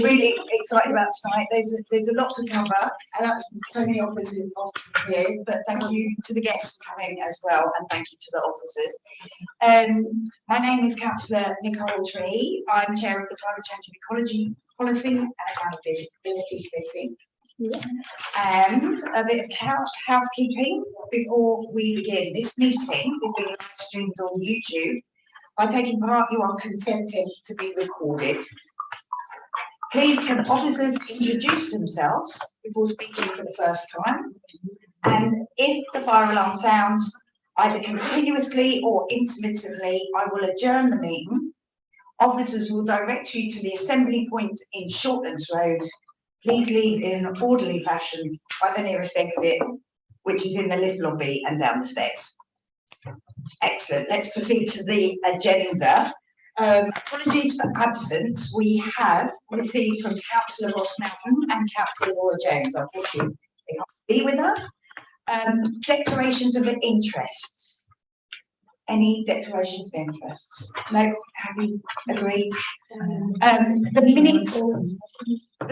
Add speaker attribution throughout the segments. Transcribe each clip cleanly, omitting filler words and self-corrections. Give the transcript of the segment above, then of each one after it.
Speaker 1: really excited about tonight. There's a lot to cover, and that's so many officers here. But thank you to the guests for coming as well, and thank you to the officers. My name is Councillor Ecology. I'm chair of the Climate Change and Ecology Policy and Accountability Committee. And a bit of housekeeping before we begin. This meeting is being live streamed on YouTube. By taking part, you are consenting to be recorded. Please can officers introduce themselves before speaking for the first time? And if the fire alarm sounds either continuously or intermittently, I will adjourn the meeting. Officers will direct you to the assembly point in Shortlands Road. Please leave in an orderly fashion by the nearest exit, which is in the lift lobby and down the stairs. Excellent. Let's proceed to the agenda. Apologies for absence. We have received from Councillor Ross Mountain and Councillor Laura James. Unfortunately, they can't be with us. Declarations of interests. Any declarations of interests? No. Happy? Agreed. The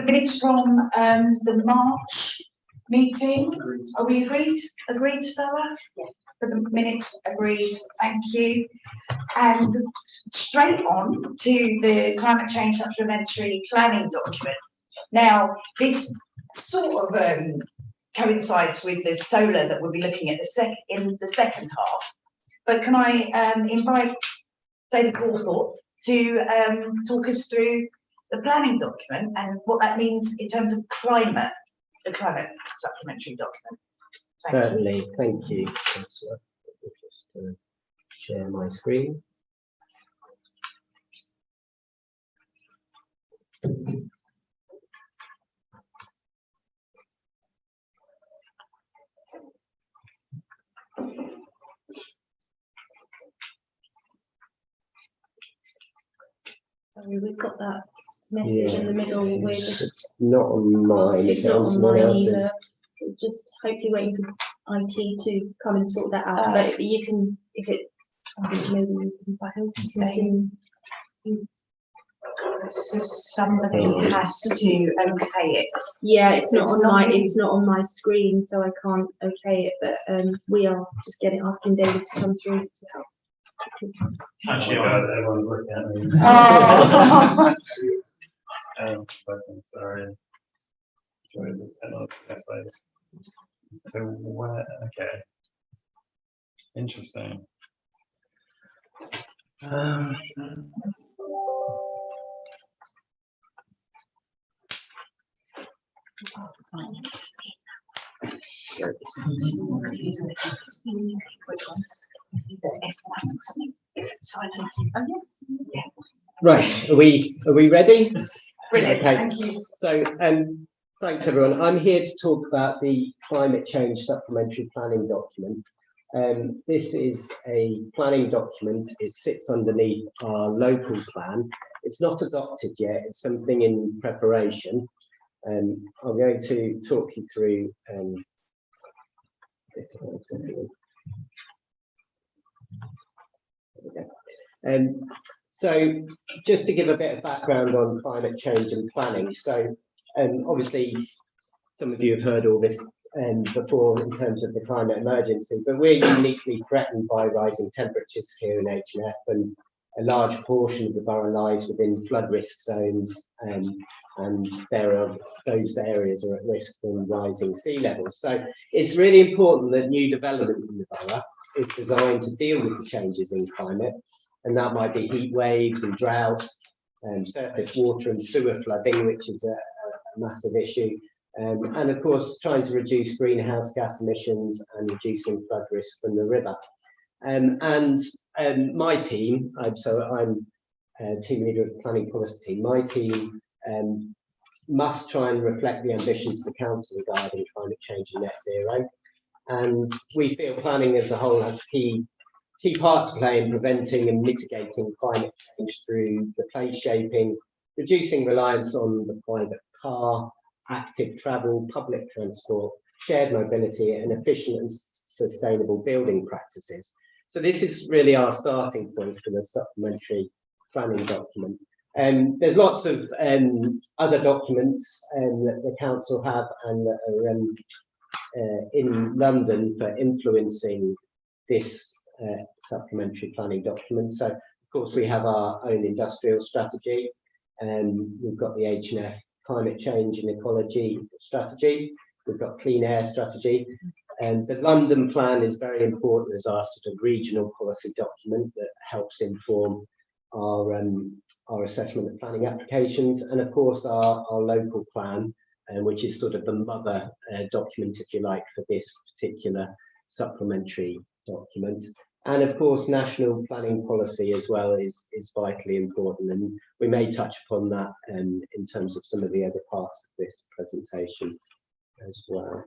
Speaker 1: minutes from the March meeting. Are we agreed? Agreed, Sarah? Yes. For the minutes, agreed. Thank you. And straight on to the climate change supplementary planning document. Now, this sort of coincides with the solar that we'll be looking at in the second half. But can I invite David Gawthorpe to talk us through the planning document and what that means in terms of climate, the climate supplementary document.
Speaker 2: Certainly, thank you, Councillor. I'll just share my screen.
Speaker 3: Sorry, we've got that message in the middle. We're just
Speaker 2: it's not on mine.
Speaker 3: It's not on mine either. Just hopefully waiting for IT to come and sort that out. But you can, if it, I think maybe you can back
Speaker 1: so somebody has to okay it.
Speaker 3: Yeah, it's not on my it's not on my screen, so I can't okay it. But we are just asking David to come through to help.
Speaker 4: Actually, everyone's looking at me. Sorry. So where? Okay. Interesting.
Speaker 2: Right, are we ready?
Speaker 1: Brilliant.
Speaker 2: Okay.
Speaker 1: Thank you.
Speaker 2: So thanks everyone. I'm here to talk about the climate change supplementary planning document. This is a planning document. It sits underneath our local plan. It's not adopted yet. It's something in preparation. I'm going to talk you through so just to give a bit of background on climate change and planning. So obviously some of you have heard all this before in terms of the climate emergency, but we're uniquely threatened by rising temperatures here in H&F, and a large portion of the borough lies within flood risk zones, and those areas are at risk from rising sea levels. So it's really important that new development in the borough is designed to deal with the changes in climate, and that might be heat waves and droughts, surface water and sewer flooding, which is a massive issue, and of course trying to reduce greenhouse gas emissions and reducing flood risk from the river. My team, so I'm team leader of the planning policy team, my team must try and reflect the ambitions of the council regarding climate change and net zero, and we feel planning as a whole has key part to play in preventing and mitigating climate change through the place shaping, reducing reliance on the private car, active travel, public transport, shared mobility, and efficient and sustainable building practices. So this is really our starting point for the supplementary planning document. There's lots of other documents that the council have and that are in London for influencing this supplementary planning document. So, of course, we have our own industrial strategy, and we've got the H&F climate change and ecology strategy. We've got clean air strategy, and the London plan is very important as our sort of regional policy document that helps inform our assessment of planning applications, and of course our local plan, which is sort of the mother document, if you like, for this particular supplementary document. And of course, national planning policy as well is vitally important, and we may touch upon that in terms of some of the other parts of this presentation as well.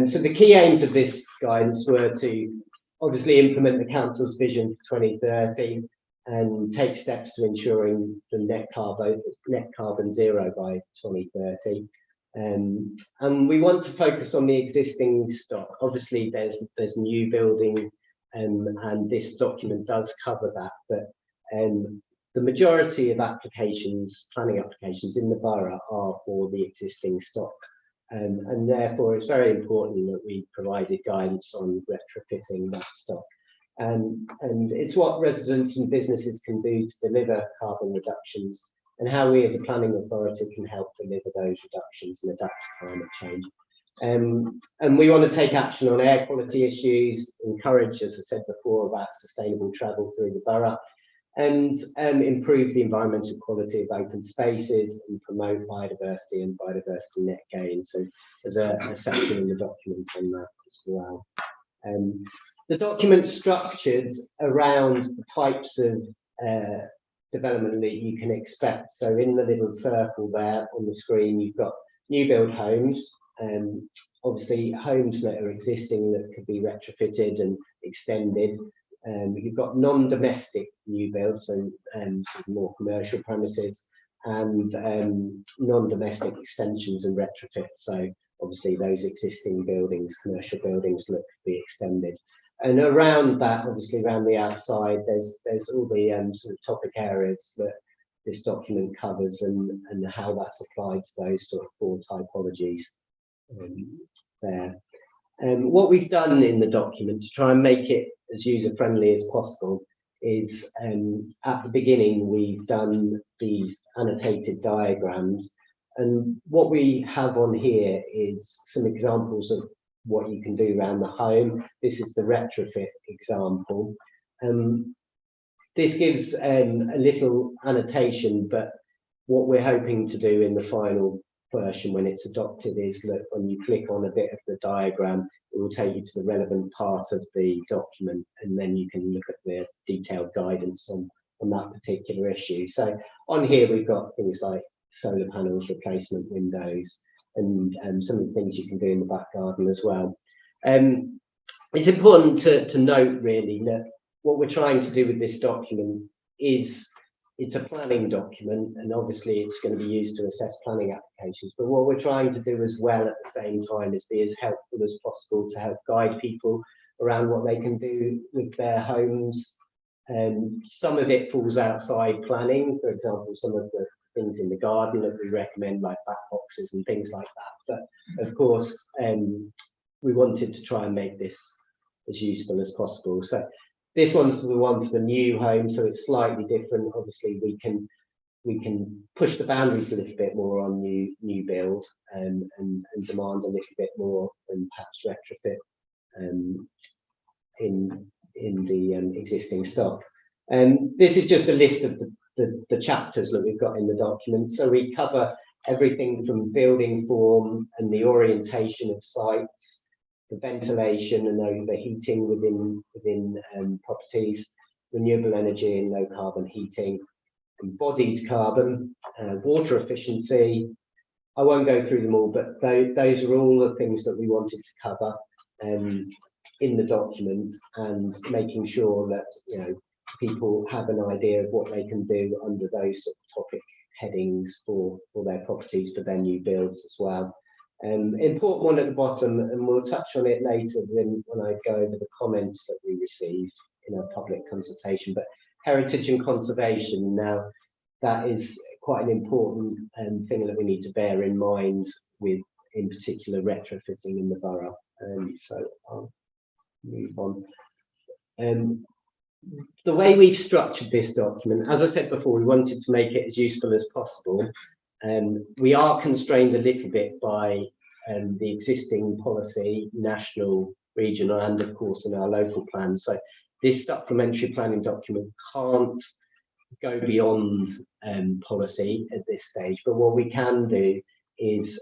Speaker 2: So the key aims of this guidance were to obviously implement the council's vision for 2030 and take steps to ensuring the net carbon zero by 2030. And we want to focus on the existing stock. Obviously, there's new building, and this document does cover that. But the majority of applications, planning applications in the borough, are for the existing stock. And therefore, it's very important that we provided guidance on retrofitting that stock. And it's what residents and businesses can do to deliver carbon reductions, and how we as a planning authority can help deliver those reductions and adapt to climate change. And we want to take action on air quality issues, encourage, as I said before, about sustainable travel through the borough, and improve the environmental quality of open spaces and promote biodiversity and biodiversity net gain. So there's a section in the document on that as well. The document's structured around the types of development that you can expect. So in the little circle there on the screen, you've got new build homes, obviously homes that are existing that could be retrofitted and extended. You've got non-domestic new builds, so more commercial premises, and non-domestic extensions and retrofits. So obviously those existing buildings, commercial buildings, that could be extended. And around that, obviously around the outside, there's all the sort of topic areas that this document covers, and how that's applied to those sort of four typologies there. What we've done in the document to try and make it as user-friendly as possible is, at the beginning, we've done these annotated diagrams, and what we have on here is some examples of what you can do around the home. This is the retrofit example. This gives a little annotation, but what we're hoping to do in the final version when it's adopted is that when you click on a bit of the diagram, it will take you to the relevant part of the document, and then you can look at the detailed guidance on that particular issue. So on here we've got things like solar panels, replacement windows, and some of the things you can do in the back garden as well. It's important to note really that what we're trying to do with this document is, it's a planning document, and obviously it's going to be used to assess planning applications, but what we're trying to do as well at the same time is be as helpful as possible to help guide people around what they can do with their homes. Some of it falls outside planning, for example, some of the things in the garden that we recommend, like back boxes and things like that. But of course, we wanted to try and make this as useful as possible. So this one's the one for the new home, so it's slightly different. Obviously, we can push the boundaries a little bit more on new build, and demand a little bit more than perhaps retrofit in the existing stock. This is just a list of the chapters that we've got in the document. So we cover everything from building form and the orientation of sites, the ventilation and overheating within properties, renewable energy and low carbon heating, embodied carbon, water efficiency. I won't go through them all, but those are all the things that we wanted to cover in the document, and making sure that people have an idea of what they can do under those sort of topic headings for their properties, for their new builds as well. Important one at the bottom, and we'll touch on it later when I go over the comments that we received in our public consultation, but heritage and conservation. Now, that is quite an important thing that we need to bear in mind with, in particular, retrofitting in the borough. So I'll move on. The way we've structured this document, as I said before, we wanted to make it as useful as possible. We are constrained a little bit by the existing policy, national, regional, and of course in our local plans. So this supplementary planning document can't go beyond policy at this stage, but what we can do is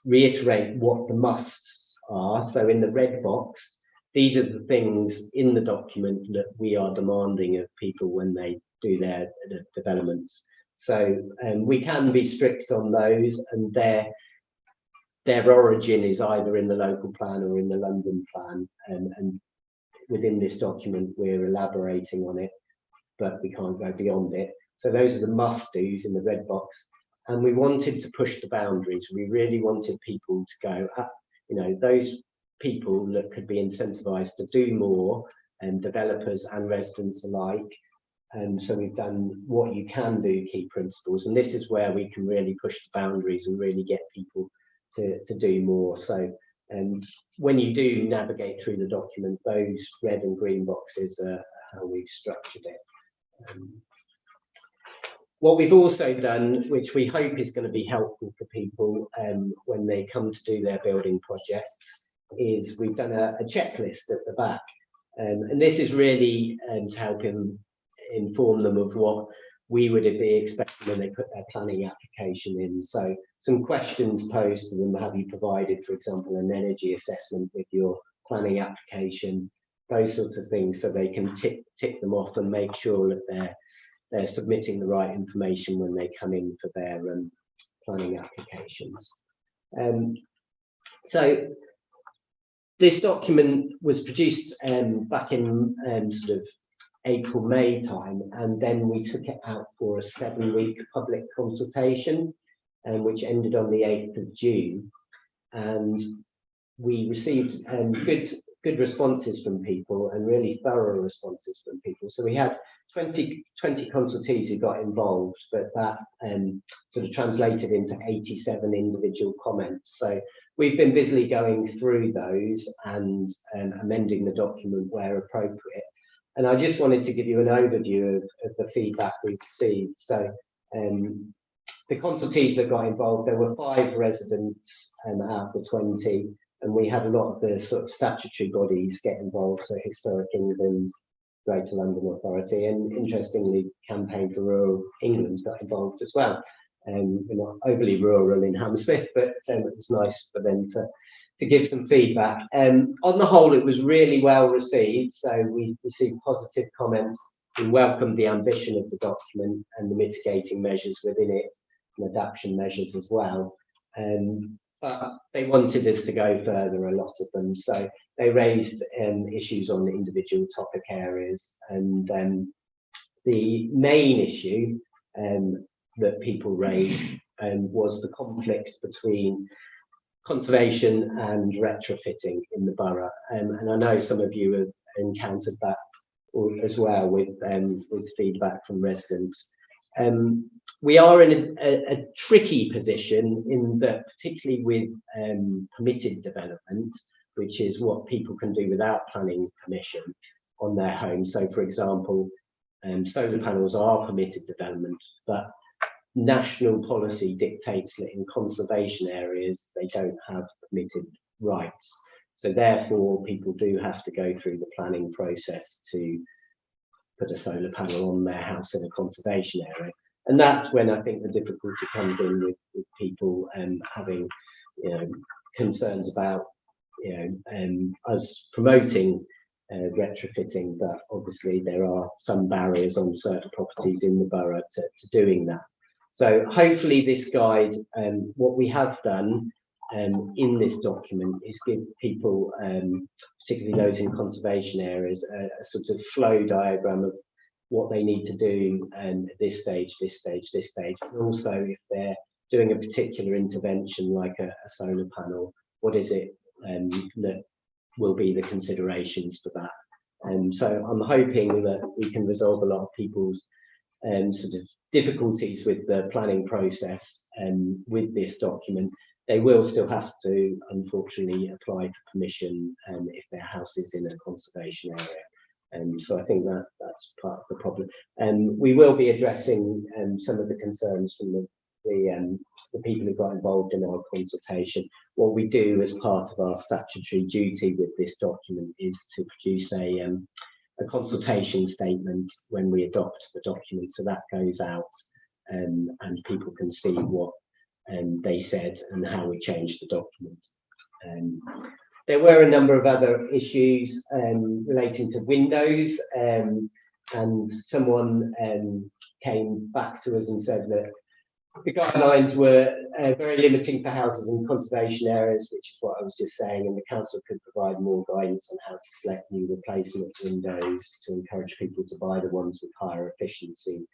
Speaker 2: reiterate what the musts are. So in the red box, these are the things in the document that we are demanding of people when they do their developments. So we can be strict on those, and their origin is either in the local plan or in the London plan, and within this document we're elaborating on it, but we can't go beyond it. So those are the must-dos in the red box, and we wanted to push the boundaries. We really wanted people to go, you know, those people that could be incentivized to do more, and developers and residents alike. And so we've done what you can do key principles, and this is where we can really push the boundaries and really get people to do more. So when you do navigate through the document, those red and green boxes are how we've structured it. What we've also done, which we hope is going to be helpful for people when they come to do their building projects, is we've done a checklist at the back, and this is really to help inform them of what we would be expecting when they put their planning application in. So some questions posed to them: have you provided, for example, an energy assessment with your planning application? Those sorts of things, so they can tick them off and make sure that they're submitting the right information when they come in for their planning applications. So this document was produced back in sort of April, May time, and then we took it out for a 7-week public consultation, which ended on the 8th of June. And we received good responses from people, and really thorough responses from people. So we had 20 consultees who got involved, but that sort of translated into 87 individual comments. So we've been busily going through those and amending the document where appropriate. And I just wanted to give you an overview of the feedback we've received. So the consultees that got involved, there were 5 residents out of the 20, and we had a lot of the sort of statutory bodies get involved, so Historic England, Greater London Authority, and interestingly, Campaign for Rural England got involved as well. We're not overly rural in Hammersmith, but it was nice for them to give some feedback. On the whole, it was really well received, so we received positive comments. We welcomed the ambition of the document and the mitigating measures within it, and adaptation measures as well. But they wanted us to go further, a lot of them. So they raised issues on the individual topic areas, and the main issue that people raised was the conflict between conservation and retrofitting in the borough. And I know some of you have encountered that as well with feedback from residents. We are in a tricky position in that, particularly with permitted development, which is what people can do without planning permission on their home. So, for example, solar panels are permitted development, but national policy dictates that in conservation areas they don't have permitted rights. So therefore, people do have to go through the planning process to put a solar panel on their house in a conservation area. And that's when I think the difficulty comes in with people having, concerns about, us promoting retrofitting, but obviously there are some barriers on certain properties in the borough to doing that. So hopefully this guide, what we have done in this document is give people, particularly those in conservation areas, a sort of flow diagram of what they need to do at this stage, this stage, this stage. And also if they're doing a particular intervention like a solar panel, what is it that will be the considerations for that? So I'm hoping that we can resolve a lot of people's sort of difficulties with the planning process with this document, they will still have to, unfortunately, apply for permission if their house is in a conservation area. So I think that's part of the problem. We will be addressing some of the concerns from the people who got involved in our consultation. What we do as part of our statutory duty with this document is to produce a consultation statement when we adopt the document, so that goes out and people can see what they said and how we changed the document. There were a number of other issues relating to windows, and someone came back to us and said that the guidelines were very limiting for houses in conservation areas, which is what I was just saying, and the council could provide more guidance on how to select new replacement windows to encourage people to buy the ones with higher efficiency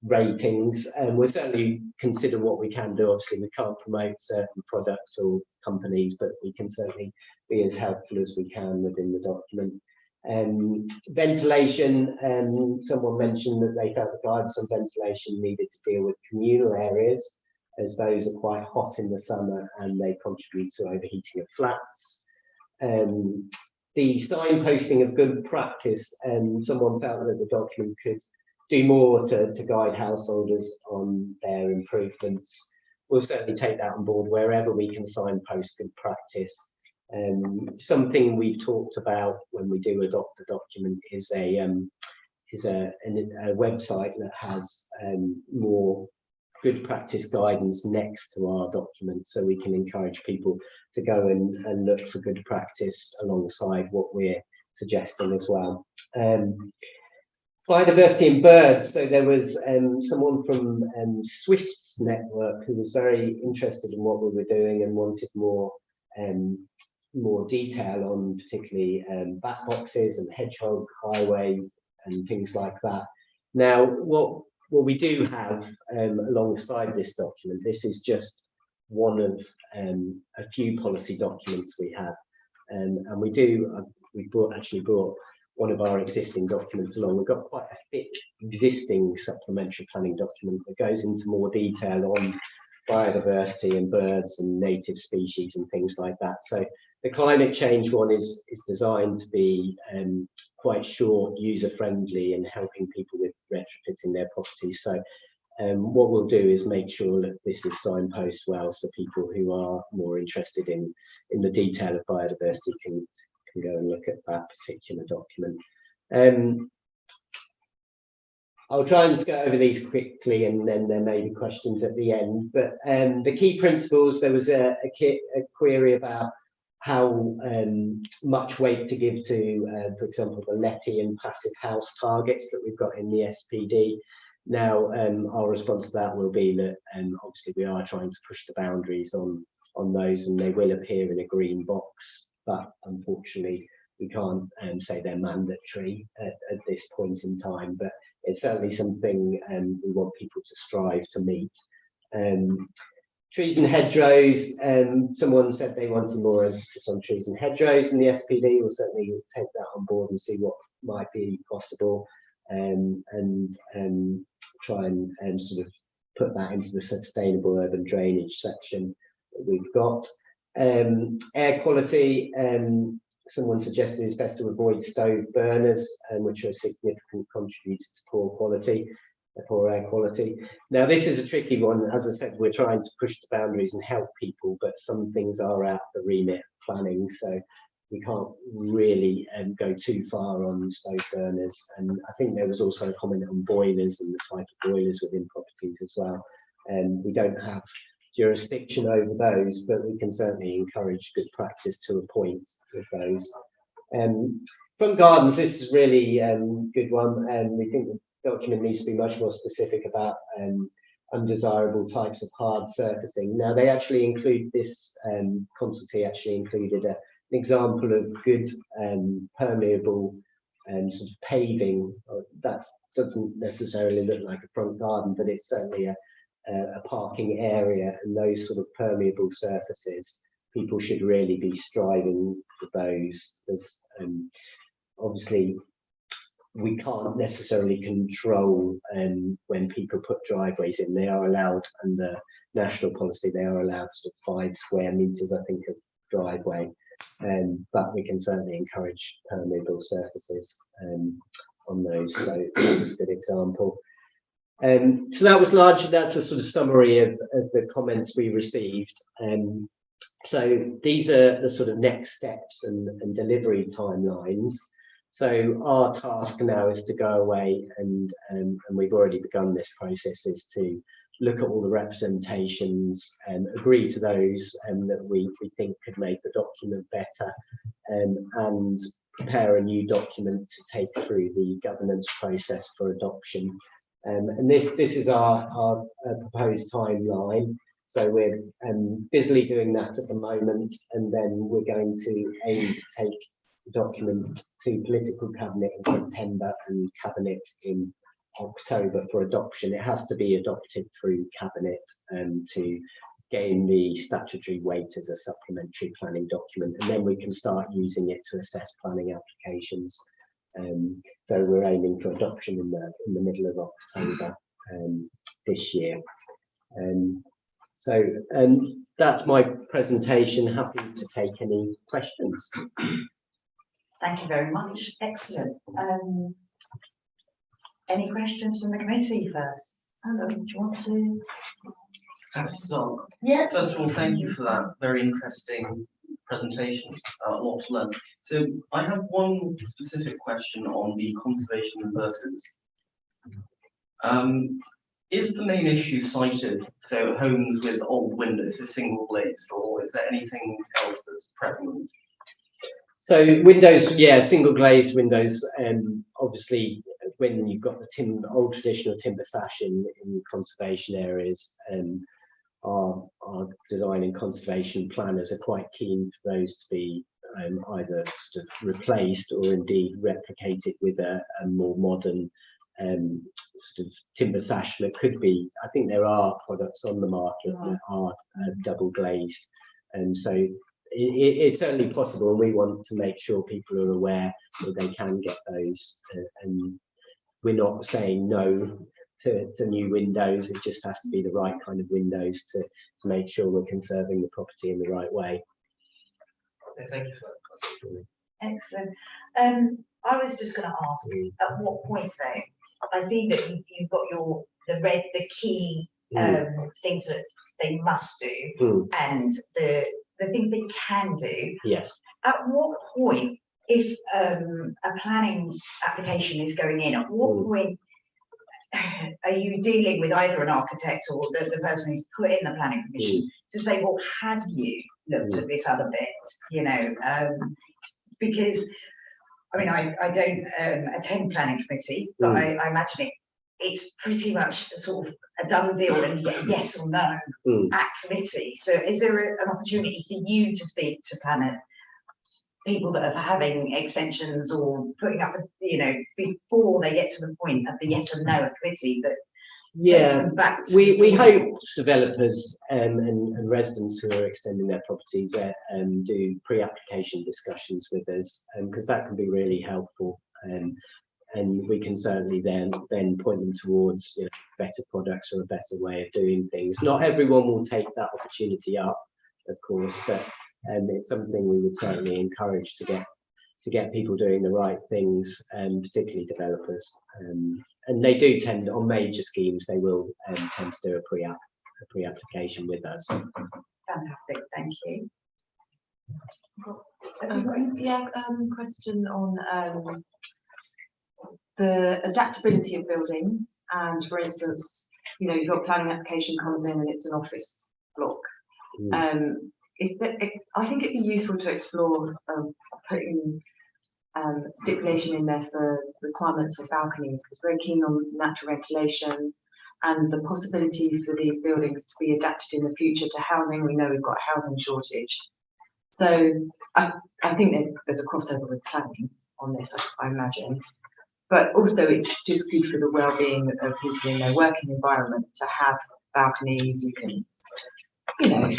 Speaker 2: ratings. And we'll certainly consider what we can do. Obviously, we can't promote certain products or companies, but we can certainly be as helpful as we can within the document. Ventilation, someone mentioned that they felt the guidance on ventilation needed to deal with communal areas, as those are quite hot in the summer and they contribute to overheating of flats. The signposting of good practice, someone felt that the document could do more to guide householders on their improvements. We'll certainly take that on board wherever we can signpost good practice. Something we've talked about when we do adopt the document is a website that has more good practice guidance next to our document, so we can encourage people to go and look for good practice alongside what we're suggesting as well. Biodiversity in birds. So there was someone from Swift's network who was very interested in what we were doing and wanted more detail on particularly bat boxes and hedgehog highways and things like that. Now, what we do have alongside this document, this is just one of a few policy documents we have, and we brought one of our existing documents along. We've got quite a thick existing supplementary planning document that goes into more detail on biodiversity and birds and native species and things like that. So the climate change one is designed to be quite short, user-friendly, and helping people with retrofitting their properties. So what we'll do is make sure that this is signposted well, so people who are more interested in the detail of biodiversity can go and look at that particular document. I'll try and go over these quickly, and then there may be questions at the end. But the key principles, there was a query about how much weight to give to, for example, the LETI and passive house targets that we've got in the SPD. Now, our response to that will be that obviously we are trying to push the boundaries on those, and they will appear in a green box, but unfortunately we can't say they're mandatory at this point in time, but it's certainly something we want people to strive to meet. Trees and hedgerows, someone said they wanted more emphasis on trees and hedgerows in the SPD. We'll certainly take that on board and see what might be possible, and try and sort of put that into the sustainable urban drainage section that we've got. Air quality, someone suggested it's best to avoid stove burners, which are a significant contributor to poor air quality. Now, this is a tricky one. As I said, we're trying to push the boundaries and help people, but some things are out of the remit of planning, so we can't really go too far on stove burners. And I think there was also a comment on boilers and the type of boilers within properties as well. We don't have jurisdiction over those, but we can certainly encourage good practice to a point with those. Front gardens, this is really a good one, and we think the document needs to be much more specific about undesirable types of hard surfacing. Now, they actually include this, consultee actually included an example of good permeable sort of paving. That doesn't necessarily look like a front garden, but it's certainly a parking area, and those sort of permeable surfaces, people should really be striving for those. There's obviously we can't necessarily control when people put driveways in. They are allowed under national policy, they are allowed sort of 5 square metres, I think, of driveway. But we can certainly encourage permeable surfaces on those. So that was a good example. So that was largely, that's a sort of summary of the comments we received. So these are the sort of next steps and delivery timelines. So our task now is to go away and we've already begun this process, is to look at all the representations and agree to those that we think could make the document better, and prepare a new document to take through the governance process for adoption. And this is our proposed timeline. So we're busily doing that at the moment, and then we're going to aim to take the document to political cabinet in September and cabinet in October for adoption. It has to be adopted through cabinet to gain the statutory weight as a supplementary planning document, and then we can start using it to assess planning applications. So we're aiming for adoption in the middle of October this year. So that's my presentation. Happy to take any questions.
Speaker 1: Thank you very much. Excellent. Any questions from the committee first? Hello, do you want to?
Speaker 5: So,
Speaker 1: Yeah.
Speaker 5: first of all, thank you for that very interesting presentation. A lot to learn. So, I have one specific question on the conservation versus. Is the main issue cited, so homes with old windows, so single glazed, or is there anything else that's prevalent?
Speaker 2: So windows, yeah, single glazed windows, obviously when you've got the old traditional timber sash in conservation areas, our design and conservation planners are quite keen for those to be either sort of replaced or indeed replicated with a more modern sort of timber sash that could be. I think there are products on the market that are double glazed, and so it's certainly possible, and we want to make sure people are aware that they can get those, and we're not saying no to new windows. It just has to be the right kind of windows to make sure we're conserving the property in the right way.
Speaker 5: Thank you for that.
Speaker 1: Excellent. I was just going to ask, at what point though? I see that you've got the key things that they must do, and the things they can do.
Speaker 2: Yes.
Speaker 1: At what point, if a planning application is going in, at what point are you dealing with either an architect or the person who's put in the planning permission to say, well, have you looked at this other bit? You know, because I mean, I don't attend planning committee, but I imagine it's pretty much sort of a done deal, and you get yes or no at committee. So is there an opportunity for you to speak to planners, people that are having extensions or putting up, you know, before they get to the point of the yes or no at committee, that sends them back to
Speaker 2: we hope developers and residents who are extending their properties do pre-application discussions with us, because that can be really helpful, and we can certainly then point them towards, you know, better products or a better way of doing things. Not everyone will take that opportunity up, of course, but it's something we would certainly encourage to get people doing the right things, and particularly developers. And they do tend, on major schemes, they will tend to do a pre-application with us.
Speaker 1: Fantastic, thank you.
Speaker 6: Question on the adaptability of buildings, and for instance, you know, your planning application comes in and it's an office block. I think it'd be useful to explore putting stipulation in there for requirements for balconies, because we're keen on natural ventilation and the possibility for these buildings to be adapted in the future to housing. We know we've got a housing shortage, so I think there's a crossover with planning on this, I imagine, but also it's just good for the well-being of people in their working environment to have balconies. You can, you know,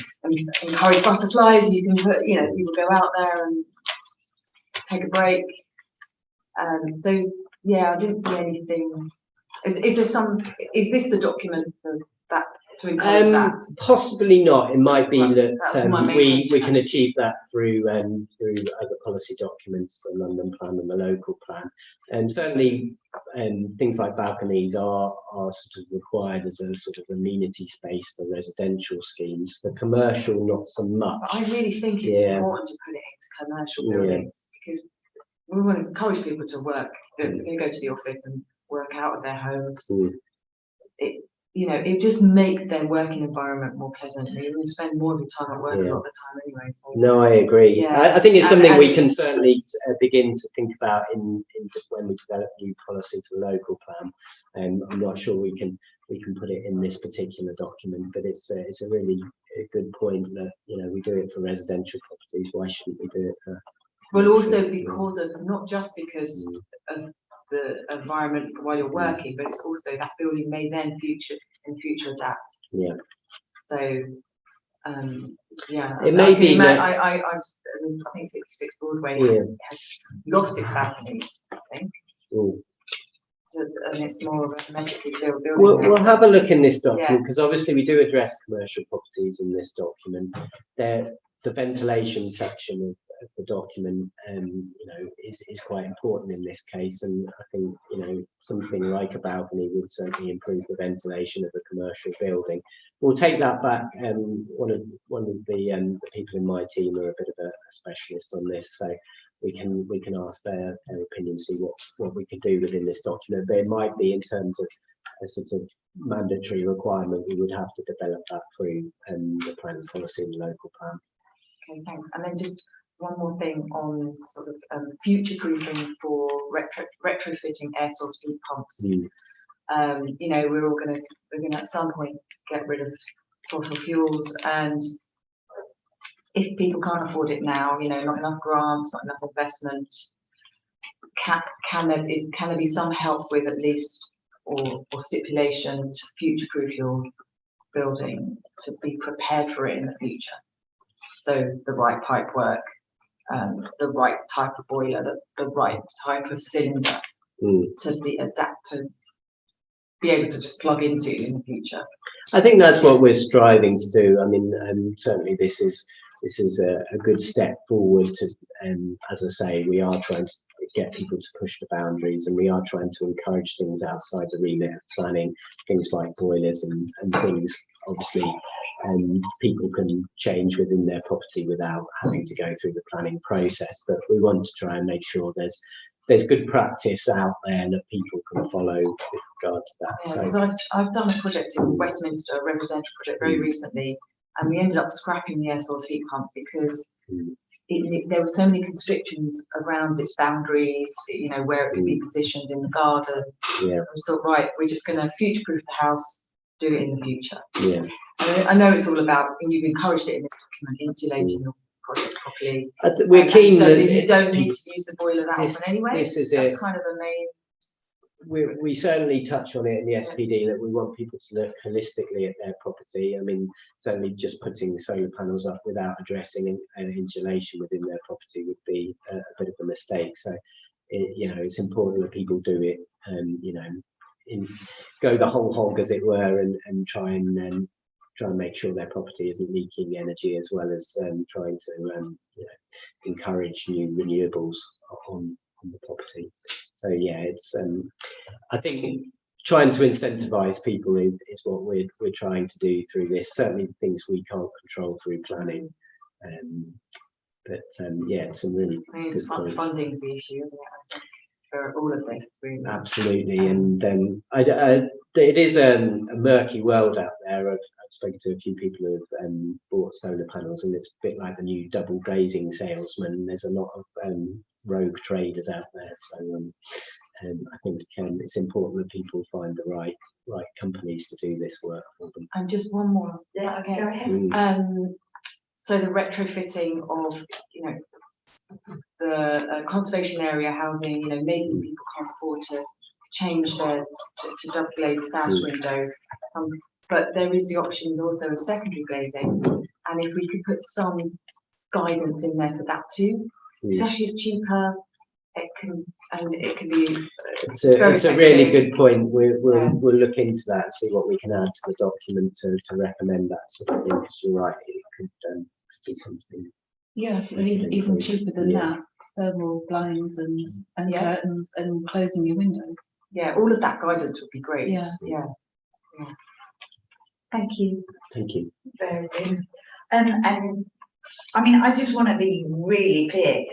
Speaker 6: encourage butterflies. You can put, you know, people go out there and take a break. So yeah, I didn't see anything. Is there some, is this the document for that, to encourage that?
Speaker 2: Possibly not. It might be
Speaker 6: Right,
Speaker 2: that
Speaker 6: that's my main
Speaker 2: we
Speaker 6: question,
Speaker 2: can
Speaker 6: actually.
Speaker 2: achieve that through other policy documents, the London plan and the local plan. And certainly things like balconies are sort of required as a sort of amenity space for residential schemes. For commercial, not so much.
Speaker 6: But I really think it's important to put it into commercial buildings, because we want to encourage people to work, they go to the office and work out of their homes. It, you know, it just make their working environment more pleasant. You will spend more of your time at work a lot of the time anyway. So.
Speaker 2: No, I agree.
Speaker 6: Yeah.
Speaker 2: I think it's something
Speaker 6: And
Speaker 2: we can certainly begin to think about in when we develop new policy for the local plan. And I'm not sure we can put it in this particular document, but it's a really good point that, you know, we do it for residential properties. Why shouldn't we do it for?
Speaker 6: Well, also because of, not just because of the environment while you're working, but it's also that building may then in future adapt. Yeah. So, yeah.
Speaker 2: It may be that
Speaker 6: I think 66 Broadway has lost its balconies, I think. So, and it's more of a hermetically sealed building.
Speaker 2: We'll have a look in this document, because obviously we do address commercial properties in this document. The ventilation section of the document, you know, is quite important in this case, and I think, you know, something like a balcony would certainly improve the ventilation of a commercial building. We'll take that back. One of the people in my team are a bit of a specialist on this, so we can ask their opinion, see what we could do within this document. But it might be, in terms of a sort of mandatory requirement, we would have to develop that through the planning policy and the local plan.
Speaker 6: Okay, thanks. And then just one more thing on sort of future proofing for retrofitting air source heat pumps. You know, we're going to at some point get rid of fossil fuels, and if people can't afford it now, you know, not enough grants, not enough investment, can there be some help with, at least, or stipulation to future-proof your building to be prepared for it in the future? So the right pipe work, the right type of boiler, the right type of cylinder to be able to just plug into in the future.
Speaker 2: I think that's what we're striving to do. I mean, certainly this is a good step forward to, as I say, we are trying to get people to push the boundaries, and we are trying to encourage things outside the remit of planning, things like boilers and things, obviously, people can change within their property without having to go through the planning process. But we want to try and make sure there's good practice out there that people can follow with regard to that.
Speaker 6: Yeah, so I've done a project in Westminster, a residential project very recently, and we ended up scrapping the air source heat pump because there were so many constrictions around its boundaries, you know, where it could be positioned in the garden. Yeah. We thought, right, we're just going to future-proof the house, do it in the future. Yeah. I know it's all about, and you've encouraged it in this document, insulating your project properly.
Speaker 2: We're keen
Speaker 6: so
Speaker 2: that
Speaker 6: you don't need to use the boiler that often anyway.
Speaker 2: This is
Speaker 6: That's kind of a main.
Speaker 2: We certainly touch on it in the SPD that we want people to look holistically at their property. I mean, certainly just putting solar panels up without addressing insulation within their property would be a bit of a mistake. So, you know, it's important that people do it and, you know, go the whole hog, as it were, and try and make sure their property isn't leaking energy, as well as trying to you know, encourage new renewables on the property. So yeah, it's I think trying to incentivize people is what we're trying to do through this. Certainly things we can't control through planning, but yeah, some really good points.
Speaker 6: Funding's the issue, isn't it, for all of this, really.
Speaker 2: Absolutely, and it is a murky world out there. I've spoken to a few people who have bought solar panels, and it's a bit like the new double glazing salesman. There's a lot of rogue traders out there, so I think it's important that people find the right companies to do this work for them.
Speaker 6: And just one more.
Speaker 1: Yeah, okay. Go ahead.
Speaker 6: So the retrofitting of, you know, the conservation area housing, you know, maybe people can't afford to change to double glazed sash windows, but there is the options also of secondary glazing, and if we could put some guidance in there for that too, it's actually cheaper. it can be.
Speaker 2: It's a really
Speaker 6: effective.
Speaker 2: good point. We'll
Speaker 6: Yeah.
Speaker 2: we'll look into that and see what we can add to the document to recommend that sort of thing. Because you're right, it could be something.
Speaker 7: Yeah, well, even cheaper than
Speaker 2: Yeah.
Speaker 7: that, thermal blinds and
Speaker 6: Yeah.
Speaker 7: curtains and closing your windows.
Speaker 6: Yeah, all of that guidance would be great.
Speaker 7: Yeah.
Speaker 6: Yeah. Thank you.
Speaker 2: Thank you.
Speaker 1: Very good. And I mean, I just want to be really clear.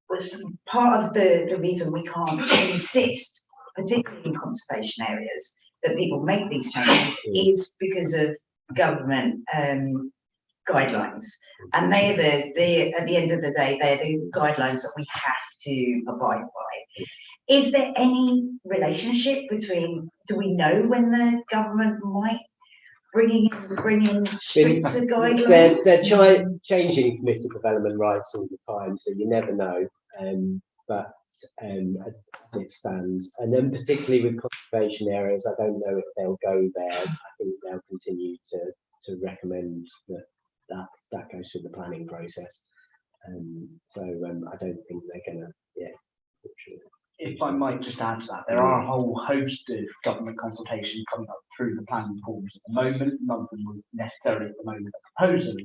Speaker 1: Was part of the reason we can't insist, particularly in conservation areas, that people make these changes is because of government guidelines, and they're at the end of the day, they're the guidelines that we have to abide by. Is there any relationship between? Do we know when the government might bring in stricter guidelines?
Speaker 2: They're changing permitted development rights all the time, so you never know. But as it stands, and then particularly with conservation areas, I don't know if they'll go there. I think they'll continue to recommend that goes through the planning process. So I don't think they're going to. Yeah.
Speaker 8: If I might just add to that, there are a whole host of government consultations coming up through the planning forms at the moment. None of them would necessarily at the moment propose of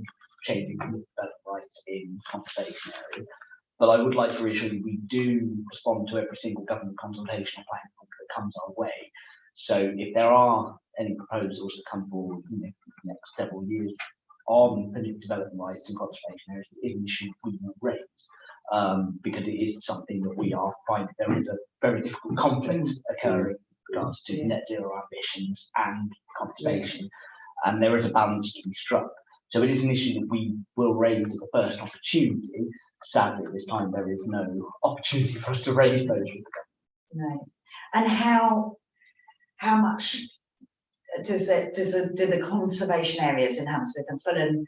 Speaker 8: changing development rights in conservation areas. But I would like to reassure you, we do respond to every single government consultation or planning form that comes our way. So if there are any proposals that come forward in the next several years on permitted development rights in conservation areas, it is an issue we will raise. Because it is something that we are finding there is a very difficult conflict occurring in regards to net zero ambitions and conservation, and there is a balance to be struck. So it is an issue that we will raise at the first opportunity. Sadly, at this time there is no opportunity for us to raise those with the government.
Speaker 1: No. And how much do the conservation areas in Hammersmith and Fulham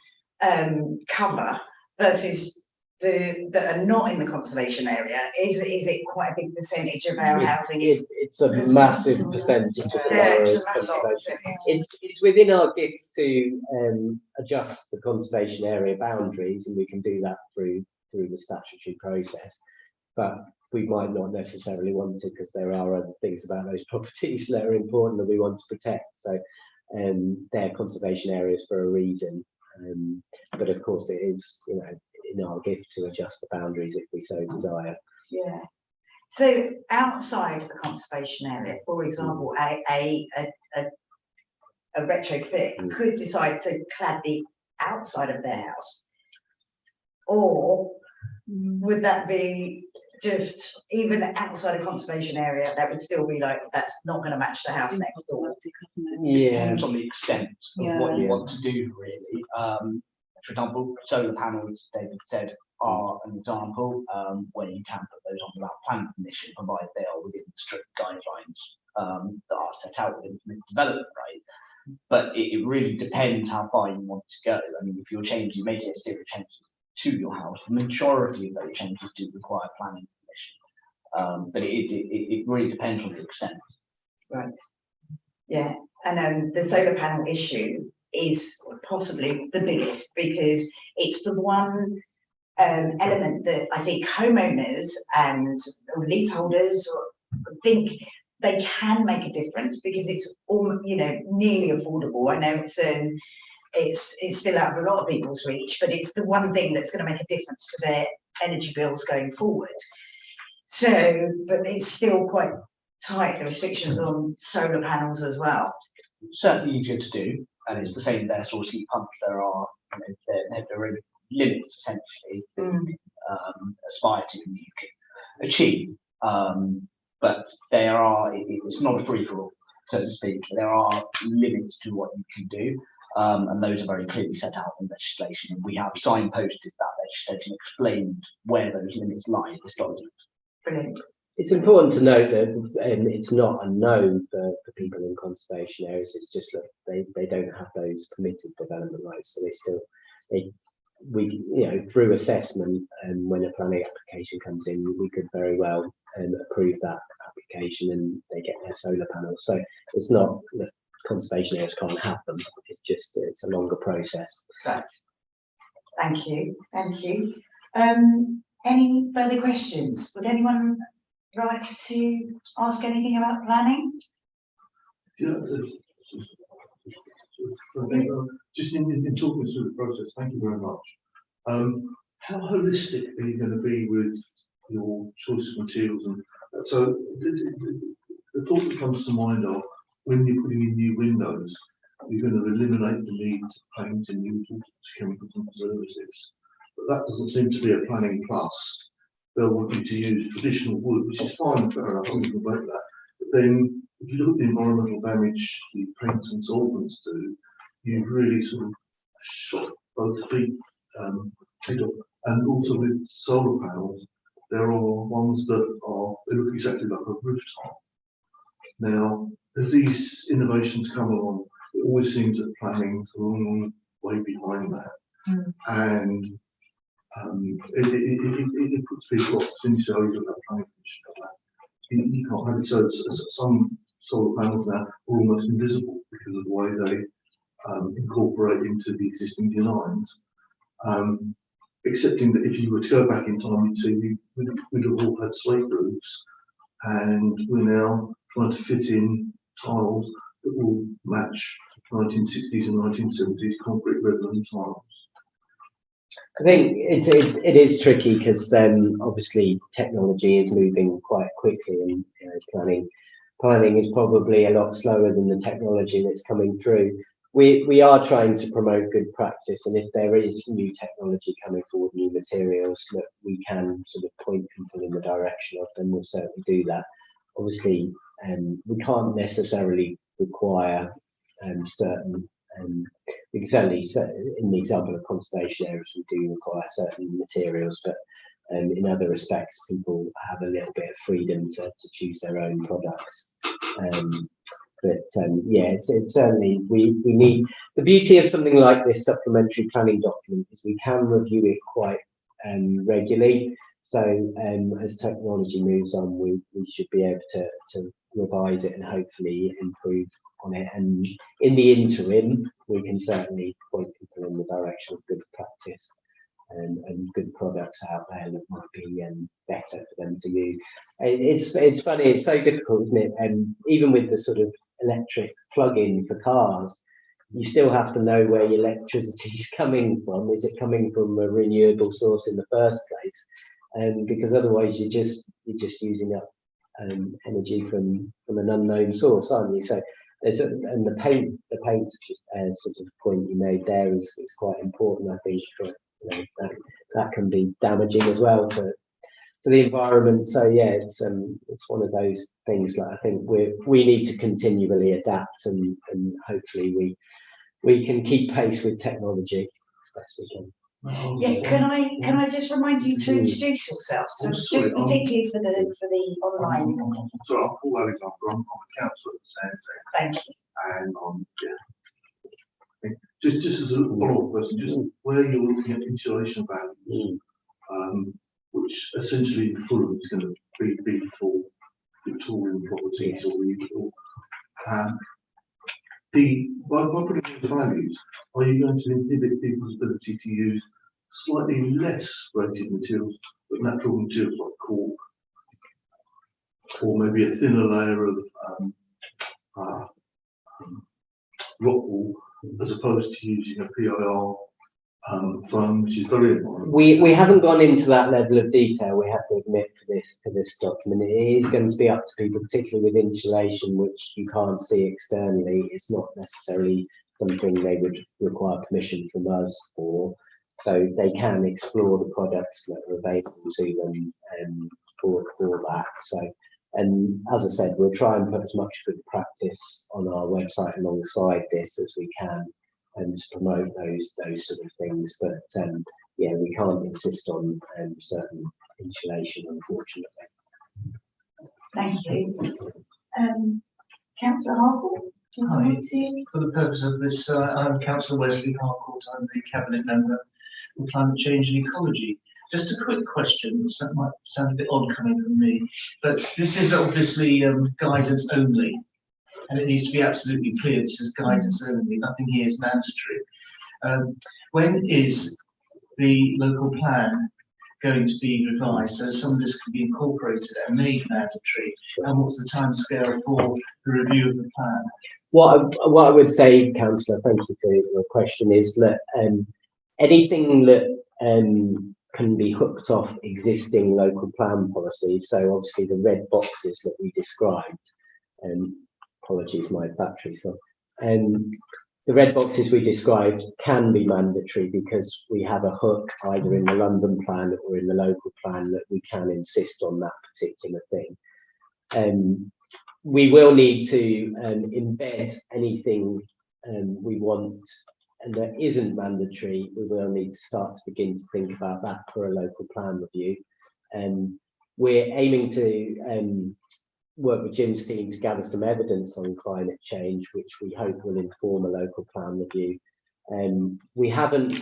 Speaker 1: cover versus that are not in the conservation area? Is it quite a big percentage of our housing?
Speaker 2: It's a massive percentage of the borough's conservation. It's within our gift to adjust the conservation area boundaries, and we can do that through the statutory process. But we might not necessarily want to, because there are other things about those properties that are important that we want to protect. So they're conservation areas for a reason. But of course, it is, in our gift to adjust the boundaries if we so desire.
Speaker 1: Yeah. So outside of the conservation area, for example, a retrofit could decide to clad the outside of their house, or would that be just even outside a conservation area? That would still be like, that's not going to match the house next door.
Speaker 2: Yeah.
Speaker 8: Depends on the extent of what you want to do, really. For example, solar panels, David said, are an example where you can put those on without planning permission, provided they are within the strict guidelines that are set out within the development right. But it really depends how far you want to go. I mean, if you're making exterior changes to your house, the majority of those changes do require planning permission. But it really depends on the extent.
Speaker 1: Right. Yeah. And the solar panel issue is possibly the biggest, because it's the one element that I think homeowners and leaseholders think they can make a difference, because it's all, nearly affordable. I know it's still out of a lot of people's reach, but it's the one thing that's going to make a difference to their energy bills going forward. So, but it's still quite tight, the restrictions on solar panels as well.
Speaker 8: Certainly easier to do, and it's the same with air source heat pumps. There are limits essentially aspire to and you can achieve, but it's not a free for all, so to speak. There are limits to what you can do, and those are very clearly set out in legislation. We have signposted that legislation, explained where those limits lie in this document.
Speaker 1: Brilliant.
Speaker 2: It's important to note that it's not a no for people in conservation areas. It's just that they don't have those permitted development rights, so we through assessment, and when a planning application comes in, we could very well approve that application and they get their solar panels. So it's not that conservation areas can't have them. It's just it's a longer process.
Speaker 1: Right. Thank you. Any further questions? Would anyone like to ask anything about planning?
Speaker 9: Yeah, just in talking through the process, thank you very much. How holistic are you going to be with your choice of materials? And so the thought that comes to mind are when you're putting in new windows, you're going to eliminate the need to paint and use all sorts of chemicals and preservatives. But that doesn't seem to be a planning plus. They'll want you to use traditional wood, which is fine, fair enough, I'm going to make that. But then if you look at the environmental damage the paints and solvents do, you've really sort of shot both feet. And also with solar panels, there are ones that are, they look exactly like a rooftop. Now, as these innovations come along, it always seems that planning is a long way behind that. And it puts people off. As soon as you say, oh, you don't have planning permission for that. You can't have it. So some solar panels now are almost invisible because of the way they incorporate into the existing designs. Excepting that if you were to go back in time, you'd see we'd have all had slate roofs, and we're now trying to fit in tiles that will match 1960s and 1970s concrete redland tiles.
Speaker 2: I think it is tricky because obviously technology is moving quite quickly, and planning is probably a lot slower than the technology that's coming through. We are trying to promote good practice, and if there is new technology coming forward, new materials that we can sort of point people in the direction of, then we'll certainly do that. Obviously, we can't necessarily require certain, because certainly in the example of conservation areas, we do require certain materials, but in other respects, people have a little bit of freedom to choose their own products. Yeah, it's certainly, we need, the beauty of something like this supplementary planning document is we can review it quite regularly. So as technology moves on, we should be able to revise it and hopefully improve on it. And in the interim, we can certainly point people in the direction of good practice and good products out there that might be better for them to use. It's funny, it's so difficult, isn't it? And even with the sort of electric plug-in for cars, you still have to know where your electricity is coming from. Is it coming from a renewable source in the first place? Because otherwise you're just using up energy from an unknown source, aren't you? So and the paint sort of point you made there is quite important, I think. For, that can be damaging as well to the environment. So yeah, it's one of those things that I think we need to continually adapt, and hopefully we can keep pace with technology as best we can.
Speaker 1: Yeah, can I just remind you to introduce yourself, so particularly for the online.
Speaker 9: Sorry, I'm Paul Alexander. I'm a councillor at the Sands.
Speaker 1: Thank you.
Speaker 9: And just as a follow-up question, just where you're looking at insulation values, which essentially in Fulham is going to be for Victorian properties or by putting those values, are you going to inhibit people's ability to use slightly less rated materials, but natural materials like cork, or maybe a thinner layer of rock wool, as opposed to using a PIR foam, which is very important?
Speaker 2: We haven't gone into that level of detail, we have to admit, for this document. It is going to be up to people, particularly with insulation, which you can't see externally. It's not necessarily something they would require permission from us for. So they can explore the products that are available to them for that. So, and as I said, we'll try and put as much good practice on our website alongside this as we can, and to promote those sort of things. But yeah, we can't insist on certain insulation, unfortunately.
Speaker 1: Thank you. Councillor Harcourt, do you want to?
Speaker 4: For the purpose of this, I'm Councillor Wesley Harcourt. I'm the Cabinet Member for Climate Change and Ecology. Just a quick question, that might sound a bit odd coming from me, but this is obviously guidance only, and it needs to be absolutely clear this is guidance only, nothing here is mandatory. When is the local plan going to be revised, so some of this can be incorporated and made mandatory? And what's the timescale for the review of the plan?
Speaker 2: What I would say, Councillor, thank you for your question, is that anything that can be hooked off existing local plan policies, so obviously the red boxes that we described, apologies, my battery's gone. The red boxes we described can be mandatory because we have a hook either in the London plan or in the local plan that we can insist on that particular thing. We will need to embed anything we want and that isn't mandatory. We will need to start to begin to think about that for a local plan review. We're aiming to work with Jim's team to gather some evidence on climate change, which we hope will inform a local plan review. We haven't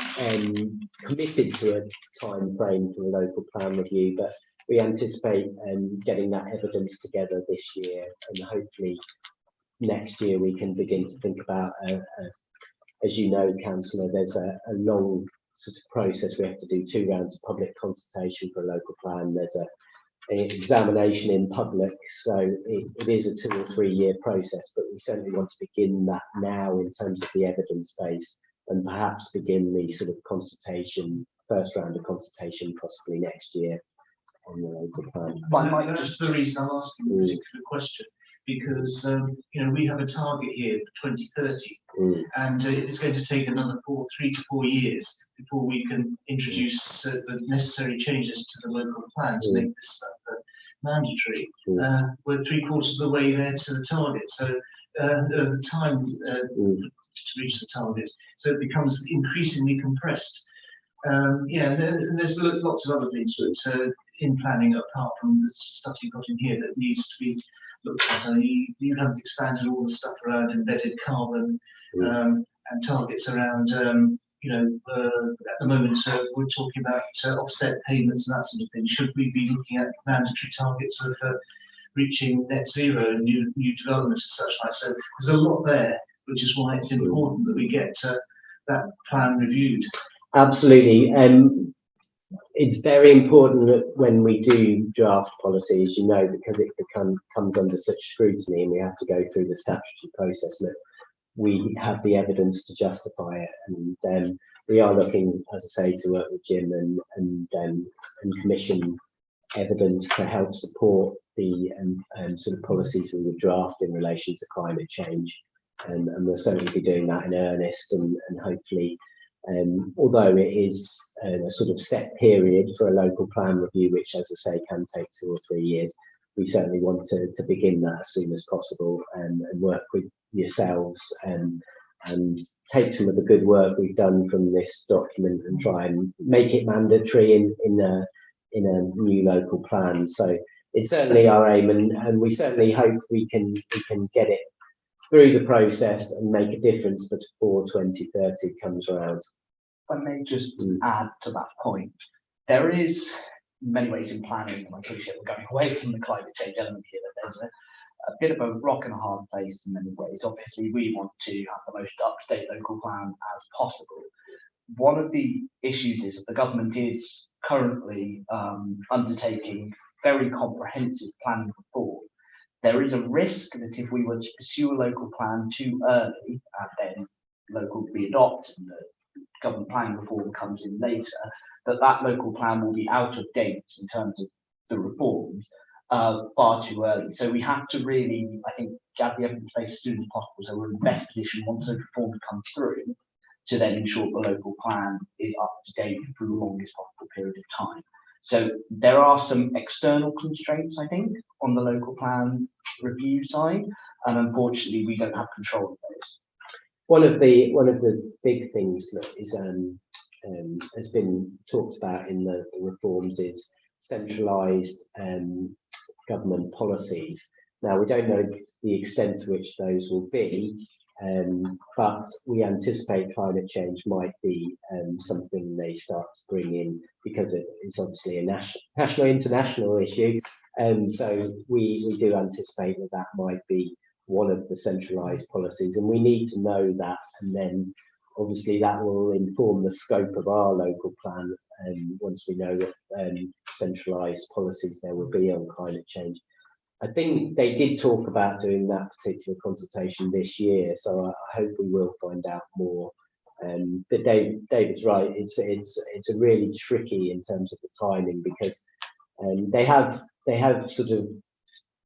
Speaker 2: committed to a time frame for a local plan review, but we anticipate getting that evidence together this year, and hopefully next year we can begin to think about, as you know, Councillor, there's a long sort of process. We have to do 2 rounds of public consultation for a local plan. There's an examination in public, so it is a 2 or 3 year process, but we certainly want to begin that now in terms of the evidence base, and perhaps begin the sort of consultation, first round of consultation possibly next year on the local plan.
Speaker 4: That's the reason I'm asking the particular question, because you know, we have a target here for 2030, and it's going to take another 3 to 4 years before we can introduce the necessary changes to the local plan to make this stuff mandatory. We're 3/4 of the way there to the target, so the time to reach the target, so it becomes increasingly compressed. Yeah, and there's lots of other things that in planning, apart from the stuff you've got in here, that needs to be looked at. I mean, you haven't expanded all the stuff around embedded carbon and targets around, you know, at the moment we're talking about offset payments and that sort of thing. Should we be looking at mandatory targets of reaching net zero and new developments and such like? So there's a lot there, which is why it's important that we get that plan reviewed.
Speaker 2: Absolutely. It's very important that when we do draft policies, you know, because it comes under such scrutiny and we have to go through the statutory process, that we have the evidence to justify it. And we are looking, as I say, to work with Jim and commission evidence to help support the sort of policies we would draft in relation to climate change. And we'll certainly be doing that in earnest, and hopefully, although it is a sort of set period for a local plan review, which, as I say, can take 2 or 3 years, we certainly want to begin that as soon as possible, and work with yourselves and take some of the good work we've done from this document and try and make it mandatory in a new local plan. So it's certainly our aim, and we certainly hope we can get it through the process and make a difference before 2030 comes around.
Speaker 8: If I may just add to that point, there is many ways in planning, and I appreciate we're going away from the climate change element here, that there's a bit of a rock and a hard place in many ways. Obviously, we want to have the most up-to-date local plan as possible. One of the issues is that the government is currently undertaking very comprehensive planning reform. There is a risk that if we were to pursue a local plan too early, and then local be adopted and the government planning reform comes in later, that local plan will be out of date in terms of the reforms far too early. So we have to really, I think, gather the evidence base as soon as possible, so we're in the best position once those reforms come through to then ensure the local plan is up to date for the longest possible period of time. So there are some external constraints, I think, on the local plan review side, and unfortunately we don't have control of those.
Speaker 2: One of the big things that is has been talked about in the reforms is centralised government policies. Now, we don't know the extent to which those will be, but we anticipate climate change might be something they start to bring in, because it is obviously a national international issue, and so we do anticipate that might be one of the centralised policies, and we need to know that and then obviously that will inform the scope of our local plan, and once we know what centralised policies there will be on climate change. I think they did talk about doing that particular consultation this year, so I hope we will find out more. But David's right, it's a really tricky in terms of the timing, because they have sort of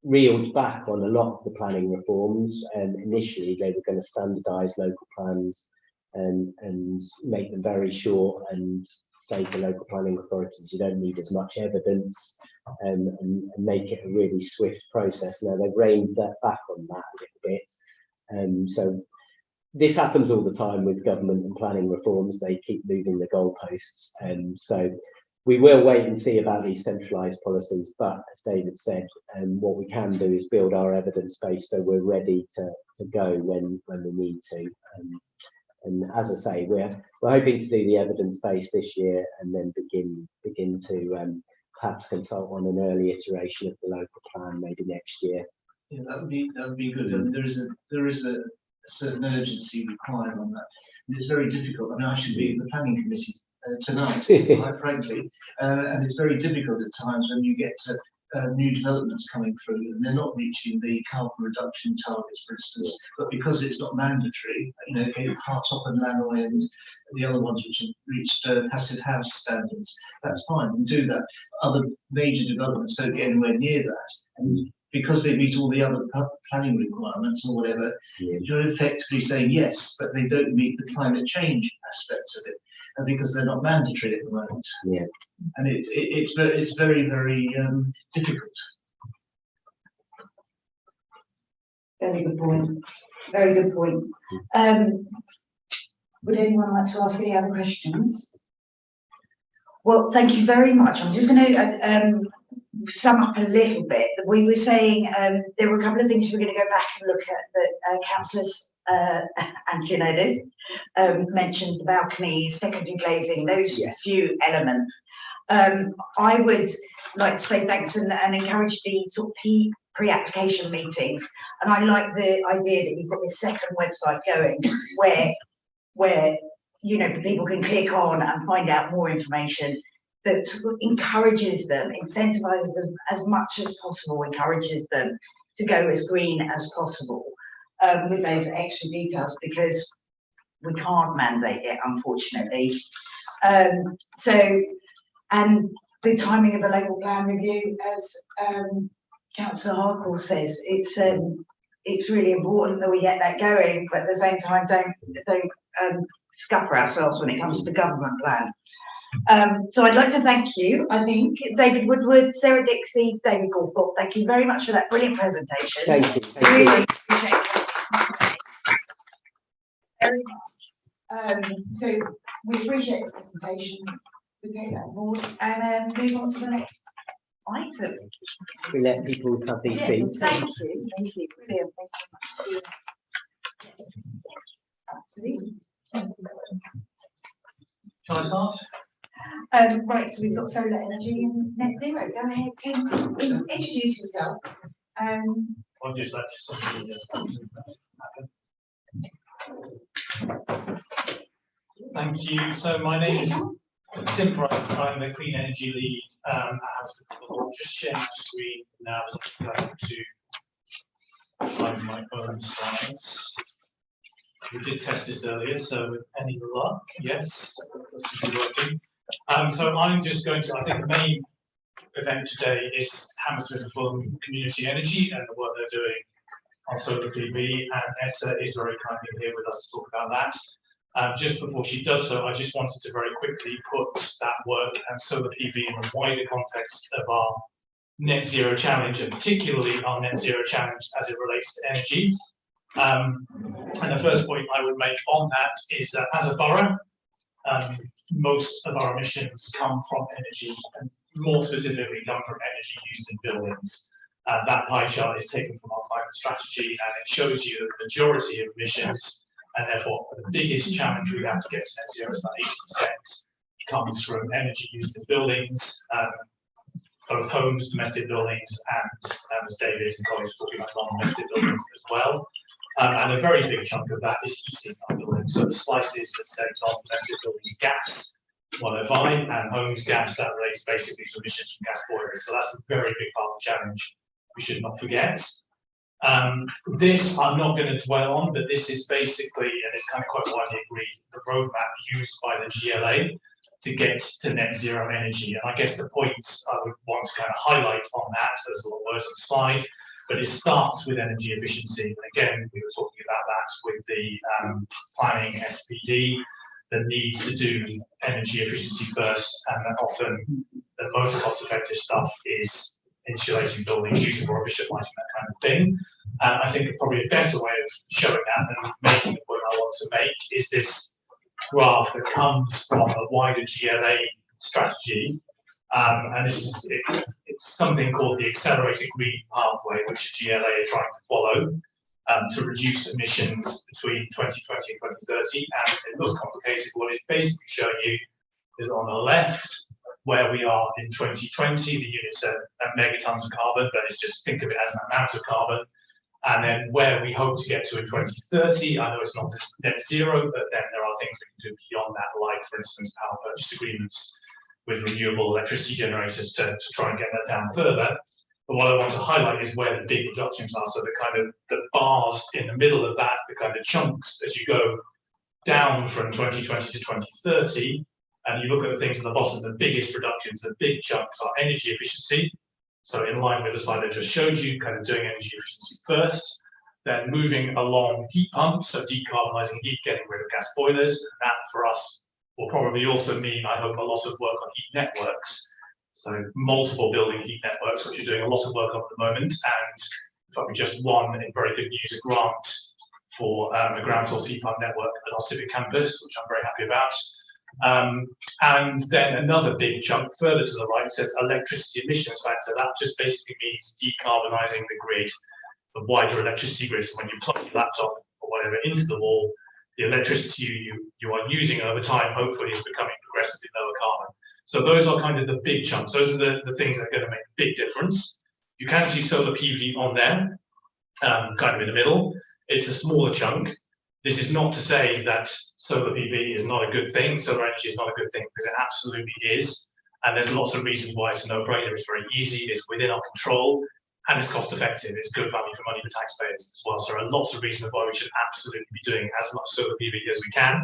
Speaker 2: reeled back on a lot of the planning reforms, and initially they were going to standardise local plans and make them very short and say to local planning authorities you don't need as much evidence, and make it a really swift process. Now they've reined that back on that a little bit, so this happens all the time with government and planning reforms. They keep moving the goalposts, and so we will wait and see about these centralised policies. But as David said, what we can do is build our evidence base so we're ready to go when we need to. And as I say, we're hoping to do the evidence base this year, and then begin to perhaps consult on an early iteration of the local plan maybe next year.
Speaker 4: Yeah, that would be good. I mean, there is a certain urgency required on that, and it's very difficult. I mean, I should be in the planning committee tonight, quite frankly, and it's very difficult at times when you get new developments coming through and they're not reaching the carbon reduction targets, for instance, but because it's not mandatory, you know, Hartop and Lannoy and the other ones which have reached passive house standards, that's fine, we do that. Other major developments don't get anywhere near that, and because they meet all the other planning requirements or whatever, you're effectively saying yes, but they don't meet the climate change aspects of it, and because they're not mandatory at the moment.
Speaker 2: Yeah.
Speaker 4: And it's very, very difficult.
Speaker 1: Very good point. Very good point. Would anyone like to ask any other questions? Well, thank you very much. I'm just going to sum up a little bit. We were saying there were a couple of things we're going to go back and look at that councillors Antionidis mentioned: the balconies, secondary glazing, those few elements. I would like to say thanks and encourage the sort of pre-application meetings, and I like the idea that you've got this second website going where you know people can click on and find out more information that sort of encourages them, incentivizes them as much as possible, encourages them to go as green as possible with those extra details, because we can't mandate it, unfortunately. And the timing of the local plan review, as Councillor Harcourt says, it's really important that we get that going, but at the same time, don't scupper ourselves when it comes to government plan. So I'd like to thank you. I think David Woodward, Sarah Dixie, David Gawthorpe, thank you very much for that brilliant presentation.
Speaker 2: Thank you.
Speaker 1: Really appreciate it very much. So we appreciate the presentation. We take that board and move on to the next item.
Speaker 2: We let people have these seats.
Speaker 1: Thank you. Thank you. Brilliant. Thank you. Absolutely.
Speaker 10: Shall I start?
Speaker 1: Right, so we've got solar energy and net zero. Go ahead, Tim. Introduce yourself.
Speaker 10: I'll just let somebody Thank you. So my name is Tim Price. I'm the Clean Energy Lead at Hammersmith. I'll just share my screen now so I can go to find my own slides. We did test this earlier, so with any luck, yes, this should be working. So I'm just going to, I think the main event today is Hammersmith and Fulham Community Energy and the work they're doing on solar PV, and Etta is very kindly here with us to talk about that. Just before she does so, I just wanted to very quickly put that work and solar PV in the wider context of our net zero challenge, and particularly our net zero challenge as it relates to energy. And the first point I would make on that is that as a borough, most of our emissions come from energy, and more specifically come from energy used in buildings. That pie chart is taken from our climate strategy, and it shows you that the majority of emissions, and therefore the biggest challenge we have to get to net zero, is about 80%, comes from energy used in buildings, both homes, domestic buildings, and as David and colleagues were talking about non-domestic buildings as well. And a very big chunk of that is heating our building. So the slices that say on domestic buildings gas 105 and homes gas, that relates basically to emissions from gas boilers. So that's a very big part of the challenge we should not forget. This I'm not going to dwell on, but this is basically, and it's kind of quite widely agreed, the roadmap used by the GLA to get to net zero energy. And I guess the point I would want to kind of highlight on that, there's a lot of words on the slide, but it starts with energy efficiency. And again, we were talking about that with the planning SPD, the need to do energy efficiency first, and then often the most cost-effective stuff is insulating buildings, using more efficient lighting, that kind of thing. And I think probably a better way of showing that and making the point I want to make is this graph that comes from a wider GLA strategy. And this is it's something called the Accelerated Green Pathway, which the GLA are trying to follow to reduce emissions between 2020 and 2030. And it looks complicated. What it's basically showing you is on the left where we are in 2020, the units are megatons of carbon, but it's just think of it as an amount of carbon. And then where we hope to get to in 2030, I know it's not net zero, but then there are things we can do beyond that, like, for instance, power purchase agreements with renewable electricity generators to try and get that down further. But what I want to highlight is where the big reductions are. So the kind of the bars in the middle of that, the kind of chunks as you go down from 2020 to 2030, and you look at the things at the bottom, the biggest reductions, the big chunks are energy efficiency. So in line with the slide I just showed you, kind of doing energy efficiency first, then moving along heat pumps, so decarbonising heat, getting rid of gas boilers. And that for us will probably also mean, I hope, a lot of work on heat networks. So multiple building heat networks, which you're doing a lot of work on at the moment. And in fact, we just won, in very good news, a grant for a ground source heat pump network at our civic campus, which I'm very happy about. And then another big chunk further to the right says electricity emissions factor. That just basically means decarbonising the grid, the wider electricity grid. So when you plug your laptop or whatever into the wall, the electricity you are using over time hopefully is becoming progressively lower carbon. So those are kind of the big chunks. Those are the things that are going to make a big difference. You can see solar PV on there, kind of in the middle. It's a smaller chunk. This is not to say that solar PV is not a good thing. Solar energy is not a good thing, because it absolutely is. And there's lots of reasons why it's a no-brainer. It's very easy, it's within our control, and it's cost effective. It's good value for money for taxpayers as well. So there are lots of reasons why we should absolutely be doing as much solar PV as we can,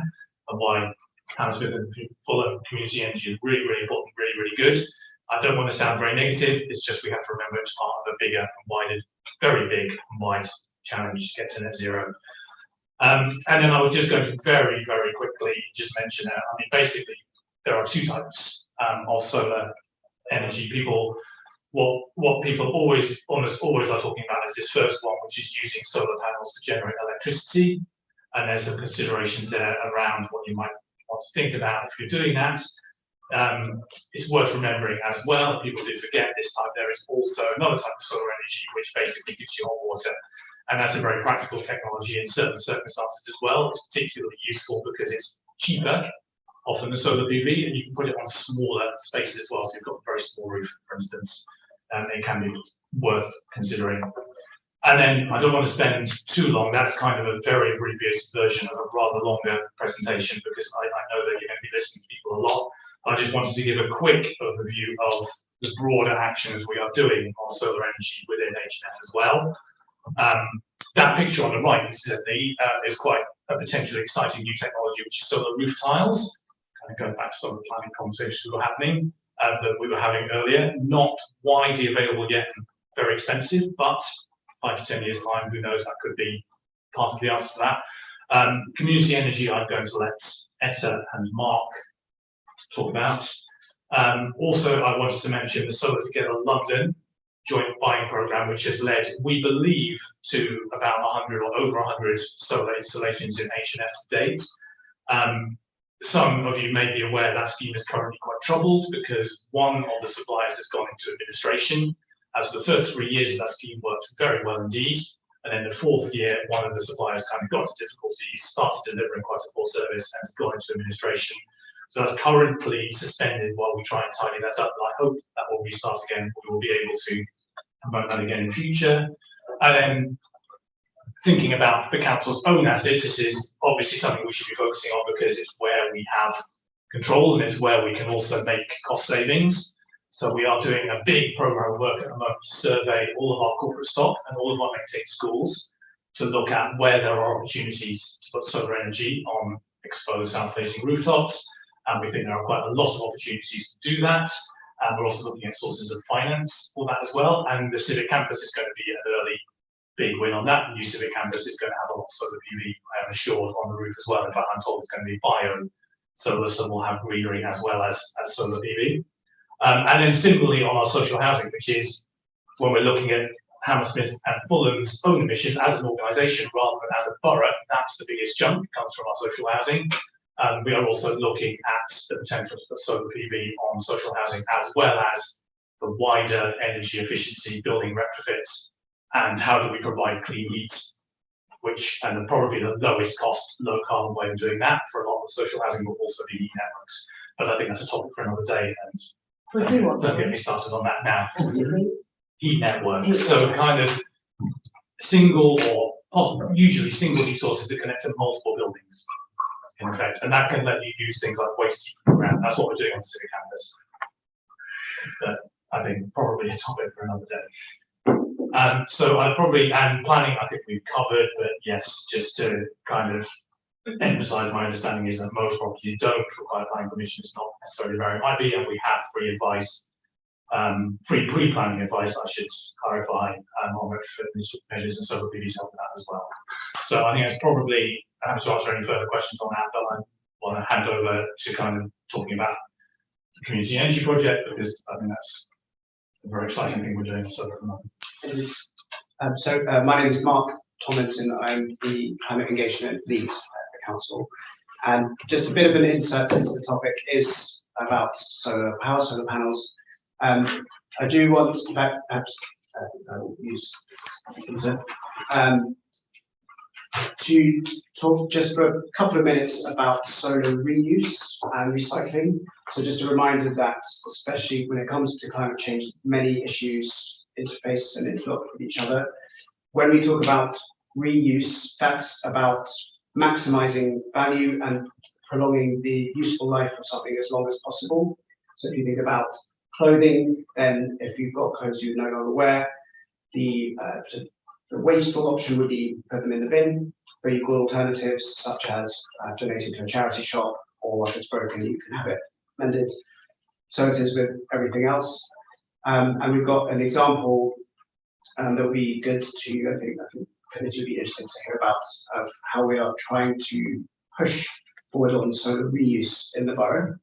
Speaker 10: and why Hammersmith and Fulham community energy is really, really important, really, really good. I don't want to sound very negative. It's just we have to remember it's part of a bigger and wider, very big and wide challenge to get to net zero. And then I was just going to very, very quickly just mention it. I mean, basically, there are two types of solar energy. What people almost always are talking about is this first one, which is using solar panels to generate electricity. And there's some considerations there around what you might want to think about if you're doing that. It's worth remembering as well, people do forget this time, there is also another type of solar energy, which basically gives you hot water. And that's a very practical technology in certain circumstances as well. It's particularly useful because it's cheaper, often, than solar PV, and you can put it on smaller spaces as well. So you've got a very small roof, for instance, and it can be worth considering. And then I don't want to spend too long. That's kind of a very abbreviated version of a rather longer presentation, because I know that you're going to be listening to people a lot. I just wanted to give a quick overview of the broader actions we are doing on solar energy within H&F as well. That picture on the right, incidentally, is quite a potentially exciting new technology, which is solar roof tiles. Kind of going back to some of the planning conversations we were having earlier. Not widely available yet, and very expensive, but 5 to 10 years time, who knows, that could be part of the answer to that. Community energy, I'm going to let Essa and Mark talk about. Also, I wanted to mention the Solar Together London joint buying program, which has led, we believe, to about 100 or over 100 solar installations in H&F to date. Some of you may be aware that scheme is currently quite troubled because one of the suppliers has gone into administration. As the first 3 years of that scheme worked very well indeed, and then the fourth year, one of the suppliers kind of got into difficulties, started delivering quite a poor service, and has gone into administration. So that's currently suspended while we try and tidy that up. And I hope that will restart again. We will be able to promote that again in future. And then thinking about the council's own assets, this is obviously something we should be focusing on because it's where we have control and it's where we can also make cost savings. So we are doing a big program of work at the moment to survey all of our corporate stock and all of our maintained schools to look at where there are opportunities to put solar energy on exposed south-facing rooftops. And we think there are quite a lot of opportunities to do that. And we're also looking at sources of finance for that as well. And the civic campus is going to be an early big win on that. The new civic campus is going to have a lot of solar PV, I am assured, on the roof as well. In fact, I'm told it's going to be bio solar, so we'll have greenery as well as solar PV. And then similarly on our social housing, which is when we're looking at Hammersmith and Fulham's own emissions as an organisation rather than as a borough, that's the biggest chunk, comes from our social housing. We are also looking at the potential to put solar PV on social housing as well as the wider energy efficiency building retrofits and how do we provide clean heat, which and probably the lowest cost, low carbon way of doing that for a lot of social housing will also be heat networks. But I think that's a topic for another day and don't get me started on that now. Heat networks, so kind of single or possible, usually single heat sources that connect to multiple buildings in effect, and that can let you use things like waste heat from the ground. That's what we're doing on the civic campus. But I think probably a topic for another day. So I probably, and planning I think we've covered, but yes, just to kind of emphasise my understanding is that most properties don't require planning permission. It's not necessarily where it might be, and we have free advice, free pre-planning advice, I should clarify, on retrofit measures and solar PV help with that as well. So I think that's probably, I'm happy to answer any further questions on that, but I want to hand over to kind of talking about the community energy project because I think that's a very exciting thing we're doing on solar at the moment.
Speaker 11: My name is Mark Tomlinson. I'm the climate engagement lead at the council. And just a bit of an insert since the topic is about solar power, solar panels. I do want, in fact, perhaps I'll use to talk just for a couple of minutes about solar reuse and recycling. So just a reminder that, especially when it comes to climate change, many issues interface and interlock with each other. When we talk about reuse, that's about maximizing value and prolonging the useful life of something as long as possible. So if you think about clothing, then if you've got clothes you no longer wear, the wasteful option would be put them in the bin, but you've got alternatives such as donating to a charity shop, or if it's broken, you can have it mended. So it is with everything else. And we've got an example that would be good to, I think committee would be interested to hear about, of how we are trying to push forward on solar reuse in the borough.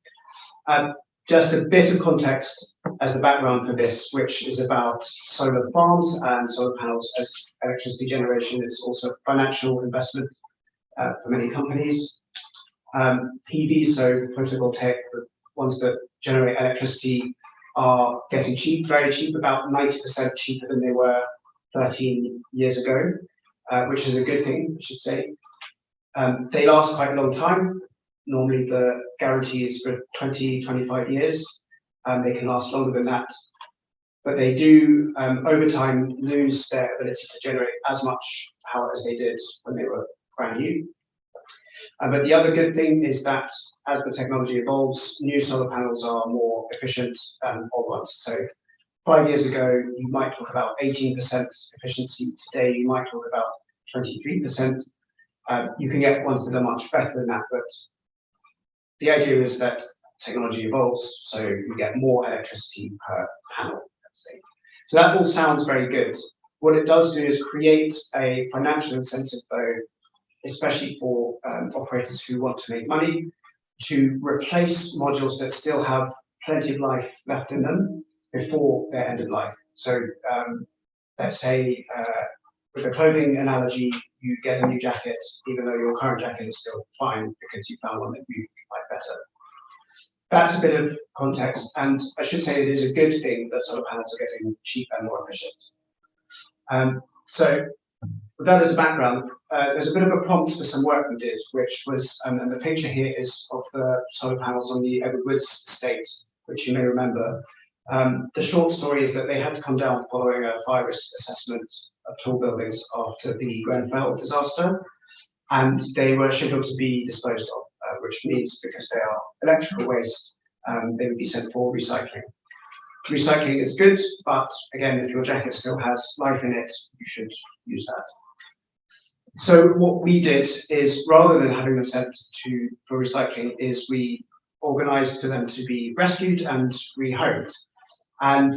Speaker 11: Just a bit of context as the background for this, which is about solar farms and solar panels as electricity generation. It's also financial investment for many companies. PV, so photovoltaic, the ones that generate electricity, are getting cheap, very cheap, about 90% cheaper than they were 13 years ago, which is a good thing, I should say. They last quite a long time. Normally the guarantee is for 20, 25 years. They can last longer than that. But they do, over time, lose their ability to generate as much power as they did when they were brand new. But the other good thing is that as the technology evolves, new solar panels are more efficient than old ones. So 5 years ago, you might talk about 18% efficiency. Today, you might talk about 23%. You can get ones that are much better than that, but the idea is that technology evolves, so you get more electricity per panel, let's say. So that all sounds very good. What it does do is create a financial incentive, though, especially for operators who want to make money, to replace modules that still have plenty of life left in them before their end of life. So let's say with the clothing analogy, you get a new jacket, even though your current jacket is still fine because you found one that you like better. That's a bit of context, and I should say it is a good thing that solar panels are getting cheaper and more efficient. So with that as a background, there's a bit of a prompt for some work we did, which was, and the picture here is of the solar panels on the Edward Woods estate, which you may remember. The short story is that they had to come down following a fire risk assessment of tall buildings after the Grenfell disaster, and they were scheduled to be disposed of, which means because they are electrical waste, they would be sent for recycling. Recycling is good, but again, if your jacket still has life in it, you should use that. So what we did is, rather than having them sent for recycling, is we organised for them to be rescued and rehomed. And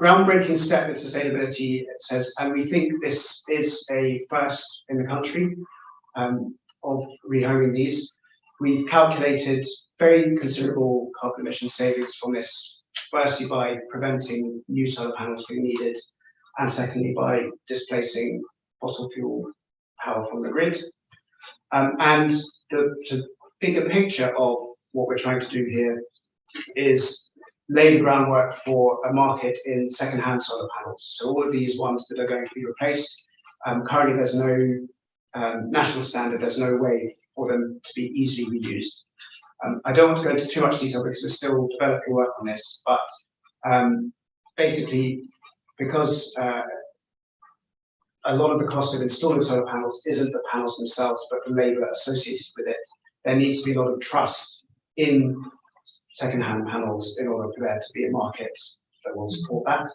Speaker 11: groundbreaking step in sustainability, it says, and we think this is a first in the country of rehoming these. We've calculated very considerable carbon emission savings from this, firstly by preventing new solar panels being needed, and secondly by displacing fossil fuel power from the grid. And the bigger picture of what we're trying to do here is lay the groundwork for a market in second-hand solar panels. So all of these ones that are going to be replaced, currently there's no national standard, there's no way for them to be easily reused. I don't want to go into too much detail because we're still developing work on this, but basically, because a lot of the cost of installing solar panels isn't the panels themselves, but the labour associated with it, there needs to be a lot of trust in second-hand panels in order for there to be a market that will support that.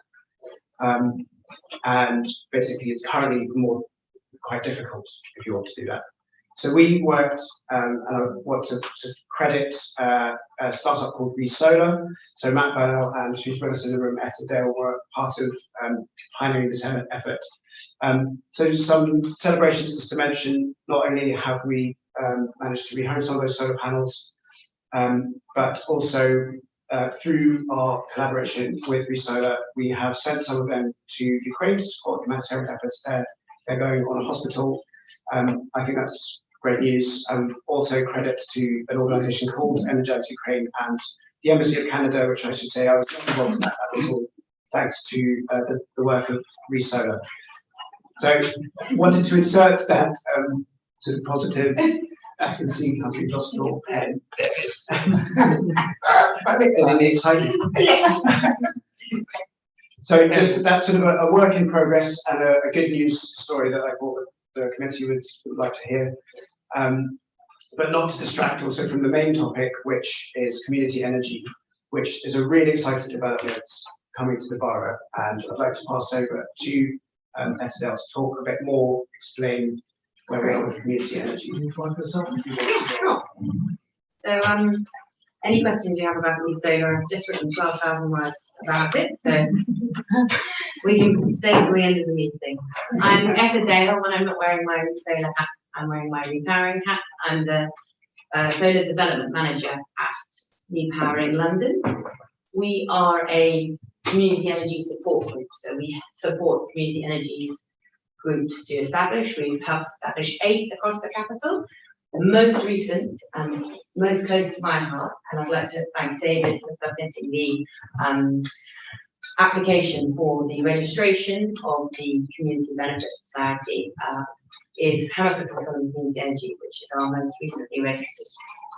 Speaker 11: And basically, it's currently quite difficult if you want to do that. So we worked, and I want to credit a startup called ReSolar. So Matt Bell and who's with us in the room, Etta Dale, were part of pioneering this effort. So some celebrations just to mention, not only have we managed to rehome some of those solar panels, but also through our collaboration with ReSolar, we have sent some of them to Ukraine to support humanitarian efforts there. They're going on a hospital. I think that's great news. Also credit to an organisation called Energize Ukraine and the Embassy of Canada, which I should say I was involved in that. That was all thanks to the work of ReSolar. So wanted to insert that to the positive. I can see country lost your pen. Getting me excited. So just that's sort of a work in progress and a good news story that I thought the committee would like to hear. But not to distract also from the main topic, which is community energy, which is a really exciting development coming to the borough. And I'd like to pass over to Etta Dale to talk a bit more, explain where we are with community energy.
Speaker 6: Yeah, sure. So any questions you have about ReSolar, I've just written 12,000 words about it, so we can stay till the end of the meeting. I'm Etta Dale. When I'm not wearing my ReSolar hat, I'm wearing my repowering hat. I'm the solar development manager at Repowering London. We are a community energy support group, so we support community energies groups to establish. We've helped establish 8 across the capital. The most recent and most close to my heart, and I'd like to thank David for submitting the application for the registration of the Community Benefit Society, is Hammersmith Community Energy, which is our most recently registered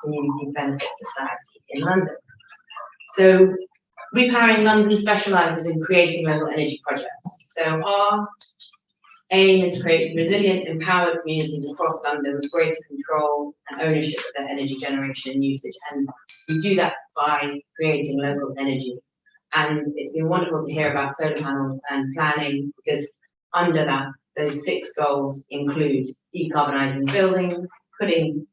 Speaker 6: Community Benefit Society in London. So Repowering London specialises in creating local energy projects. So our aim is to create resilient, empowered communities across London with greater control and ownership of their energy generation and usage. And we do that by creating local energy. And it's been wonderful to hear about solar panels and planning, because under that, those 6 goals include decarbonising buildings, putting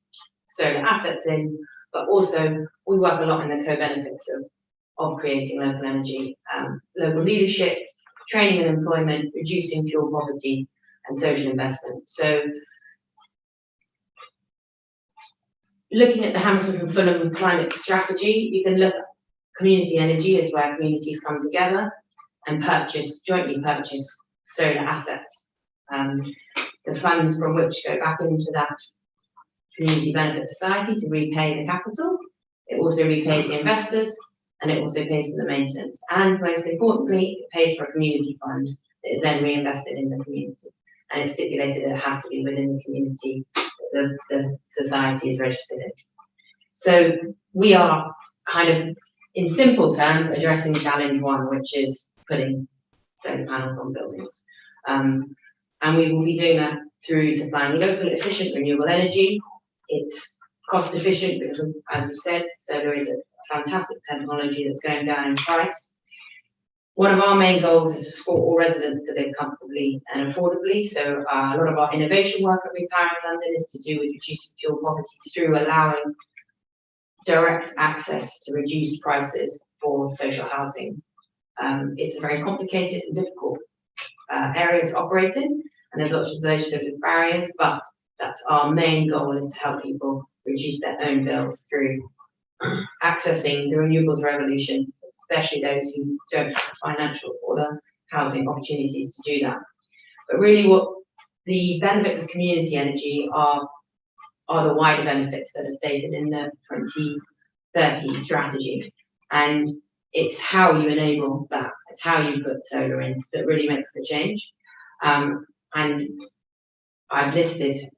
Speaker 6: solar assets in, but also we work a lot in the co-benefits of creating local energy, local leadership, training and employment, reducing fuel poverty, and social investment. So, looking at the Hammersmith and Fulham climate strategy, you can look at community energy as where communities come together and jointly purchase solar assets. The funds from which go back into that Community Benefit Society to repay the capital. It also repays the investors, and it also pays for the maintenance. And most importantly, it pays for a community fund that is then reinvested in the community. And it's stipulated that it has to be within the community that the society is registered in. So we are kind of
Speaker 12: in simple terms, addressing challenge one, which is putting solar panels on buildings. And we will be doing that through supplying local efficient renewable energy. It's cost efficient because, as we said, solar is a fantastic technology that's going down in price. One of our main goals is to support all residents to live comfortably and affordably. So a lot of our innovation work at Repowering London is to do with reducing fuel poverty through allowing direct access to reduced prices for social housing. It's a very complicated and difficult area to operate in, and there's lots of legislative barriers, but that's our main goal, is to help people reduce their own bills through accessing the renewables revolution, especially those who don't have financial or the housing opportunities to do that. But really what the benefits of community energy are the wider benefits that are stated in the 2030 strategy. And it's how you enable that, it's how you put solar in that really makes the change. And I've listed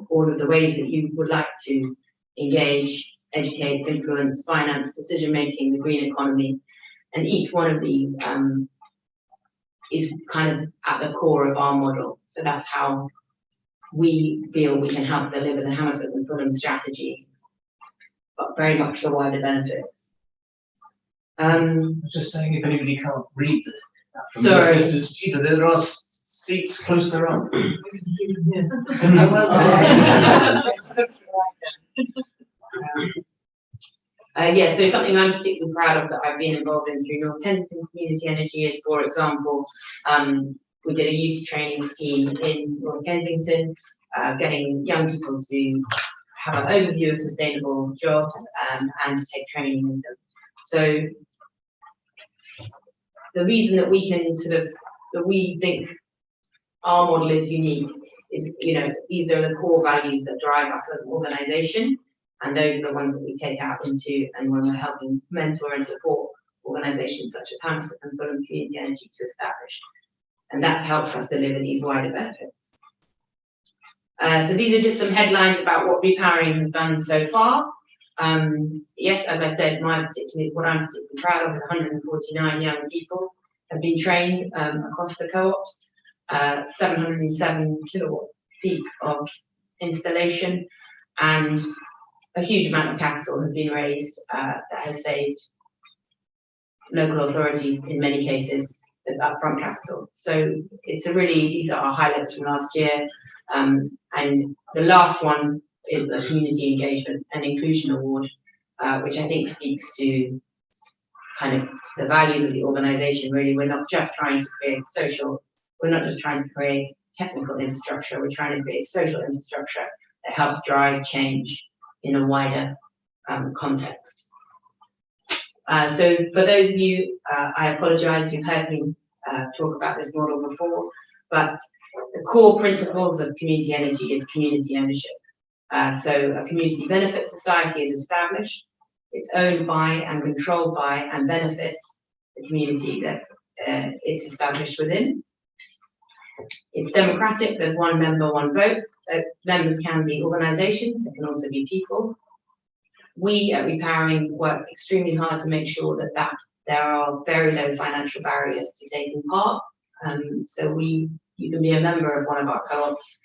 Speaker 12: all of the ways that you would like to engage, educate, influence, finance, decision-making, the green economy. And each one of these is kind of at the core of our model. So that's how we feel we can help deliver the Hammersmith and Fulham strategy, but very much the wider benefits.
Speaker 4: Just saying, if anybody can't read that from
Speaker 12: Sorry.
Speaker 4: this distance, Peter, there are seats closer up.
Speaker 12: Yeah, so something I'm particularly proud of that I've been involved in through North Kensington Community Energy is, for example, we did a youth training scheme in North Kensington, getting young people to have an overview of sustainable jobs and to take training with them. So the reason that we can that we think our model is unique is, these are the core values that drive us as an organisation. And those are the ones that we take out into, and when we're helping mentor and support organisations such as Hammersmith and Fulham Community Energy to establish. And that helps us deliver these wider benefits. So these are just some headlines about what Repowering has done so far. Yes, as I said, what I'm particularly proud of is 149 young people have been trained across the co-ops, 707 kilowatt peak of installation, and a huge amount of capital has been raised that has saved local authorities, in many cases, with upfront capital. So these are our highlights from last year. And the last one is the Community Engagement and Inclusion Award, which I think speaks to kind of the values of the organisation. Really, we're not just trying to create technical infrastructure, we're trying to create social infrastructure that helps drive change in a wider context. So for those of you, I apologise, you've heard me talk about this model before, but the core principles of community energy is community ownership. So a community benefit society is established. It's owned by and controlled by and benefits the community that it's established within. It's democratic, there's one member, one vote. Members can be organisations, they can also be people. We at Repowering work extremely hard to make sure that there are very low financial barriers to taking part. So you can be a member of one of our co-ops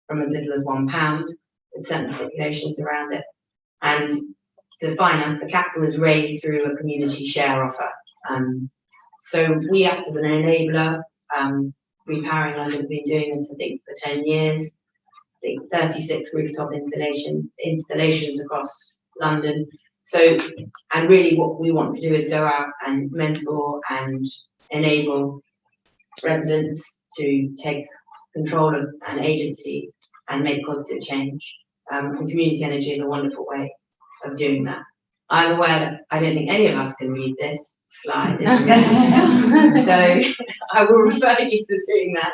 Speaker 12: from as little as £1 with certain stipulations around it. And the capital is raised through a community share offer. So we act as an enabler. Repowering London has been doing this, I think, for 10 years. I think 36 rooftop installations across London. So, and really what we want to do is go out and mentor and enable residents to take control of an agency and make positive change. And community energy is a wonderful way of doing that. I'm aware that I don't think any of us can read this slide, so I will refer you to doing that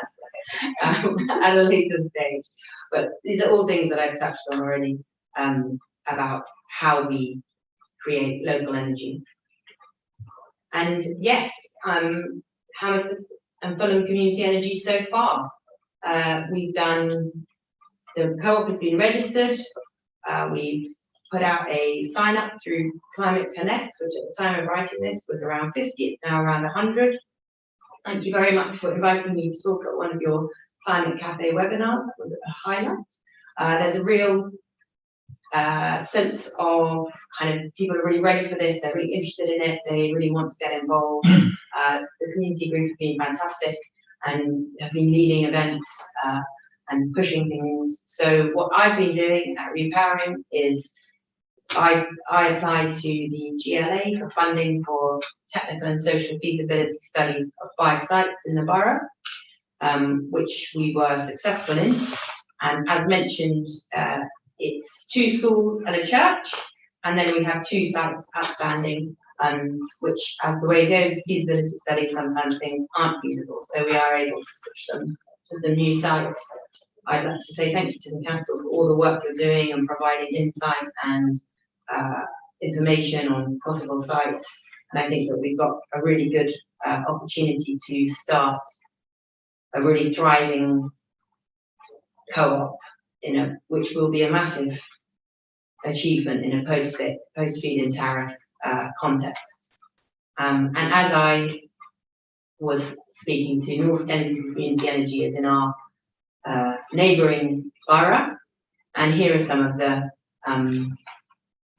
Speaker 12: at a later stage. But these are all things that I've touched on already about how we create local energy. And yes, Hammersmith and Fulham Community Energy so far. The co-op has been registered. We've put out a sign up through Climate Connect, which at the time of writing this was around 50, it's now around 100. Thank you very much for inviting me to talk at one of your Climate Cafe webinars. That was a highlight. There's a real sense of kind of people are really ready for this, they're really interested in it, they really want to get involved. The community group have been fantastic and have been leading events and pushing things. So what I've been doing at Repowering is I applied to the GLA for funding for technical and social feasibility studies of 5 sites in the borough, which we were successful in. And as mentioned, it's 2 schools and a church, and then we have 2 sites outstanding, which, as the way it goes with feasibility studies, sometimes things aren't feasible, so we are able to switch them to some new sites. I'd like to say thank you to the council for all the work you're doing and providing insight and information on possible sites, and I think that we've got a really good opportunity to start a really thriving co-op, which will be a massive achievement in a post-feed-in tariff context. And as I was speaking to North Kensington Community Energy is in our neighbouring borough, and here are some of the